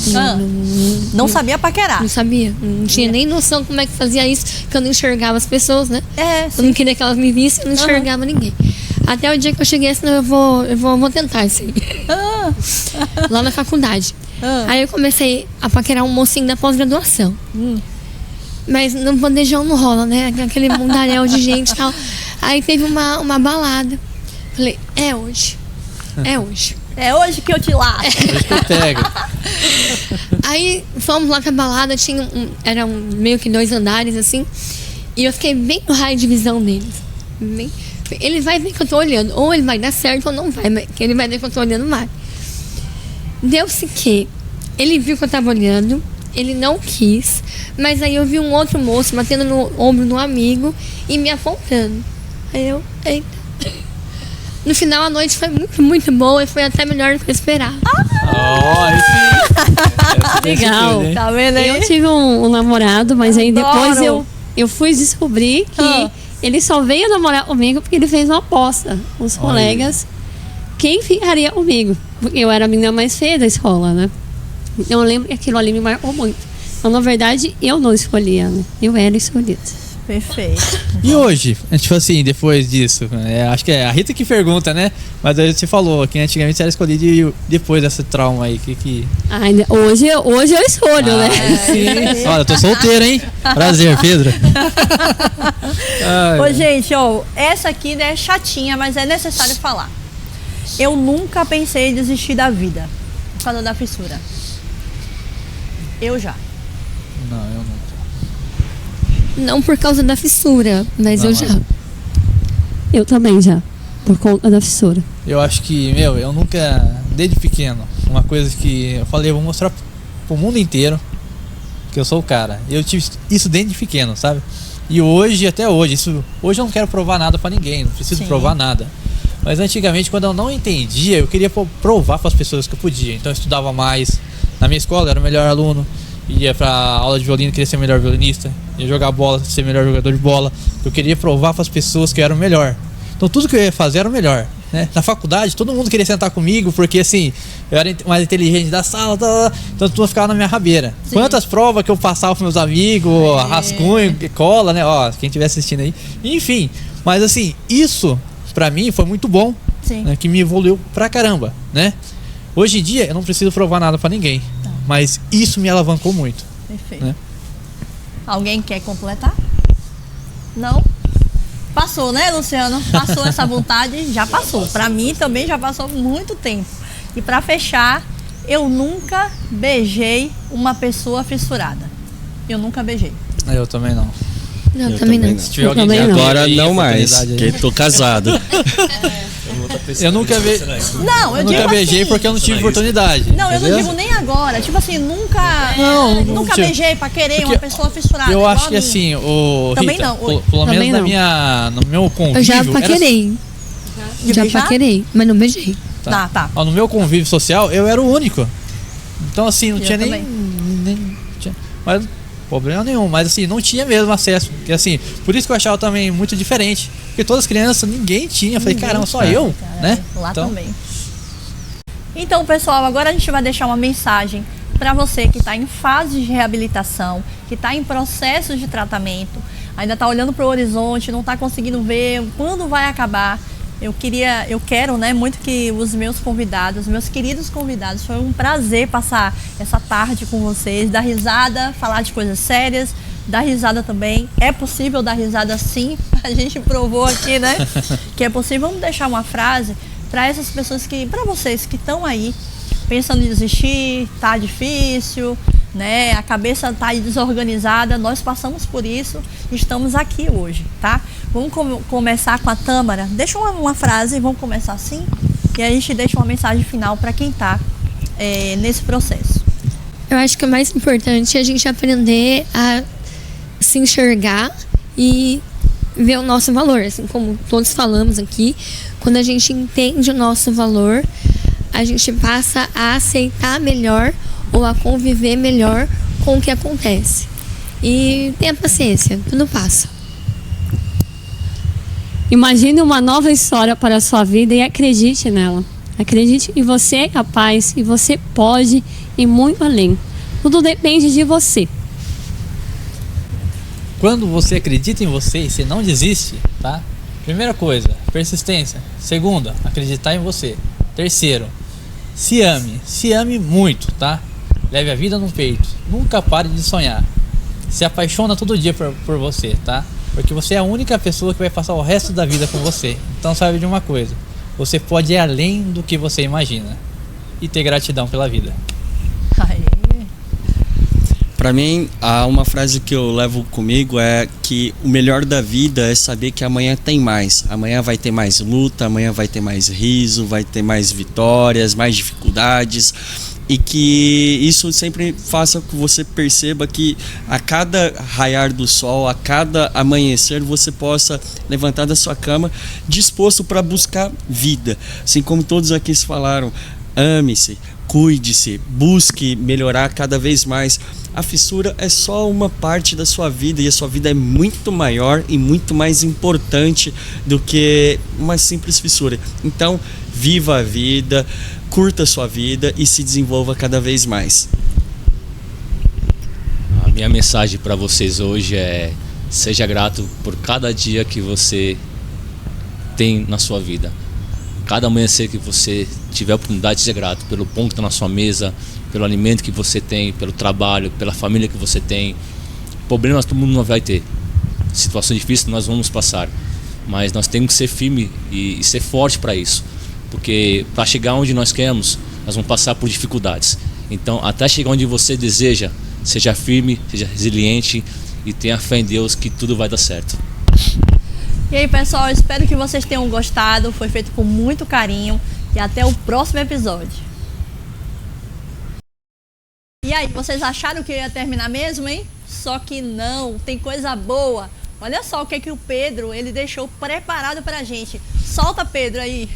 Não sabia paquerar. Não sabia. Não tinha nem noção como é que fazia isso, que eu não enxergava as pessoas, né? É, Eu não queria que elas me vissem, eu não enxergava ninguém. Até o dia que eu cheguei assim, eu vou tentar isso aí. Lá na faculdade. Aí eu comecei a paquerar um mocinho da pós-graduação. Mas no bandejão não rola, né? Aquele mundaréu de gente e tal. Aí teve uma balada. Falei, é hoje. É hoje. É hoje que eu te laço. Hoje que eu pego. Aí fomos lá pra balada, eram meio que 2 andares assim. E eu fiquei bem no raio de visão deles. Ele vai ver que eu tô olhando. Ou ele vai dar certo ou não vai. Mas ele vai ver que eu tô olhando mais. Deu-se que ele viu que eu tava olhando. Ele não quis. Mas aí eu vi um outro moço batendo no ombro do amigo e me apontando. Aí eu, eita. no final a noite foi muito, muito boa e foi até melhor do que eu esperava. Legal. Tá vendo aí? Eu tive um namorado, mas aí depois Adoro. eu fui descobrir que ele só veio namorar comigo porque ele fez uma aposta com os colegas quem ficaria comigo. Porque eu era a menina mais feia da escola, né? Então eu lembro que aquilo ali me marcou muito. Então, na verdade, eu não escolhia, né? Eu era escolhida. Perfeito. E hoje, tipo assim, depois disso, acho que é a Rita que pergunta, né? Mas aí você falou que antigamente você era escolhido depois dessa trauma aí. Ai, hoje eu escolho, né? Sim. Olha, eu tô solteiro, hein? Prazer, Pedro. Ô, gente, ó, essa aqui né, é chatinha, mas é necessário falar. Eu nunca pensei em desistir da vida por causa da fissura. Eu já. Não, eu não. Não por causa da fissura, mas Não, eu já. Eu também já, por conta da fissura. Eu acho que, eu nunca, desde pequeno, uma coisa que eu falei, eu vou mostrar pro mundo inteiro que eu sou o cara. Eu tive isso desde pequeno, sabe? E hoje, até hoje, hoje eu não quero provar nada pra ninguém, não preciso provar nada. Mas antigamente, quando eu não entendia, eu queria provar para as pessoas que eu podia. Então eu estudava mais. Na minha escola, eu era o melhor aluno. Ia pra aula de violino, queria ser o melhor violinista. Ia jogar bola, ser o melhor jogador de bola. Eu queria provar para as pessoas que eu era o melhor. Então tudo que eu ia fazer era o melhor, né? Na faculdade, todo mundo queria sentar comigo, porque assim, eu era mais inteligente da sala, então tudo ficava na minha rabeira. Sim. Quantas provas que eu passava pros meus amigos, rascunho, cola, né? Ó, quem estiver assistindo aí. Enfim, mas assim, isso pra mim foi muito bom, né? Que me evoluiu pra caramba, né? Hoje em dia eu não preciso provar nada pra ninguém, mas isso me alavancou muito. Perfeito. Né? Alguém quer completar? Não? Passou, né, Luciano? Passou essa vontade? Já passou. Pra mim também já passou muito tempo. E pra fechar, eu nunca beijei uma pessoa fissurada. Eu nunca beijei. Eu também não. Não, eu também não. Se tiver alguém que Agora aí, não mais, oportunidade aí. que tô casado. Eu nunca beijei. Não, eu digo Nunca beijei assim, porque eu não tive oportunidade. Não, eu não entendeu? digo nem agora. Tipo assim, nunca Não, tipo, beijei pra querer porque uma pessoa fissurada. Eu igual acho a que mim. assim, o Também Rita, não. pelo Também menos não. no meu convívio. Eu já era- paquerei. De Já beijar? paquerei, mas não beijei. Tá. Ó, no meu convívio social, eu era o único. Então assim, não Eu tinha também. nem tinha, mas problema nenhum, mas assim, não tinha mesmo acesso. Porque assim, por isso que eu achava também muito diferente. Porque todas as crianças, ninguém tinha. Eu falei, caramba, só eu, né? Lá Então, também. Então, pessoal, agora a gente vai deixar uma mensagem para você que está em fase de reabilitação, que está em processo de tratamento, ainda está olhando para o horizonte, não está conseguindo ver quando vai acabar. Eu quero, né, muito que os meus convidados, meus queridos convidados, foi um prazer passar essa tarde com vocês, dar risada, falar de coisas sérias, dar risada também. É possível dar risada sim, a gente provou aqui, né, que é possível. Vamos deixar uma frase para essas pessoas para vocês que estão aí pensando em desistir, tá difícil, né? A cabeça tá desorganizada. Nós passamos por isso, estamos aqui hoje, tá? Vamos começar com a Tâmara. Deixa uma frase, vamos começar assim, e a gente deixa uma mensagem final para quem tá nesse processo. Eu acho que o mais importante é a gente aprender a se enxergar e ver o nosso valor, assim como todos falamos aqui. Quando a gente entende o nosso valor, a gente passa a aceitar melhor ou a conviver melhor com o que acontece. E tenha paciência, tudo passa. Imagine uma nova história para a sua vida e acredite nela. Acredite que você é capaz e você pode ir muito além. Tudo depende de você. quando você acredita em você e você não desiste, tá? Primeira coisa, persistência. Segunda, acreditar em você. Terceiro, se ame muito, tá? Leve a vida no peito, nunca pare de sonhar. Se apaixona todo dia por você, tá? Porque você é a única pessoa que vai passar o resto da vida com você. Então sabe de uma coisa, você pode ir além do que você imagina e ter gratidão pela vida. Pra mim, uma frase que eu levo comigo é que o melhor da vida é saber que amanhã tem mais. Amanhã vai ter mais luta, amanhã vai ter mais riso, vai ter mais vitórias, mais dificuldades. e que isso sempre faça que você perceba que a cada raiar do sol, a cada amanhecer, você possa levantar da sua cama disposto para buscar vida. Assim como todos aqui falaram, ame-se, cuide-se, busque melhorar cada vez mais. A fissura é só uma parte da sua vida e a sua vida é muito maior e muito mais importante do que uma simples fissura. Então, viva a vida, curta a sua vida e se desenvolva cada vez mais. A minha mensagem para vocês hoje é: seja grato por cada dia que você tem na sua vida. Cada amanhecer que você tiver a oportunidade, seja grato pelo pão que está na sua mesa, pelo alimento que você tem, pelo trabalho, pela família que você tem. Problemas todo mundo não vai ter. Situações difíceis nós vamos passar. Mas nós temos que ser firme e ser forte para isso. Porque para chegar onde nós queremos, nós vamos passar por dificuldades. Então, até chegar onde você deseja, seja firme, seja resiliente e tenha fé em Deus que tudo vai dar certo. E aí, pessoal, espero que vocês tenham gostado. Foi feito com muito carinho. E até o próximo episódio. E aí, vocês acharam que ia terminar mesmo, hein? Só que não, tem coisa boa. Olha só o que o Pedro, ele deixou preparado pra gente. Solta, Pedro, aí.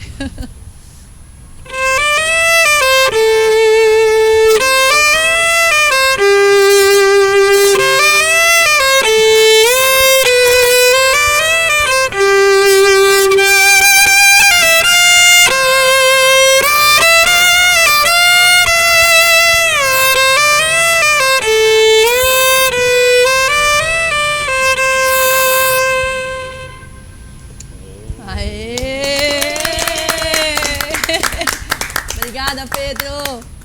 Aê! Obrigada, Pedro!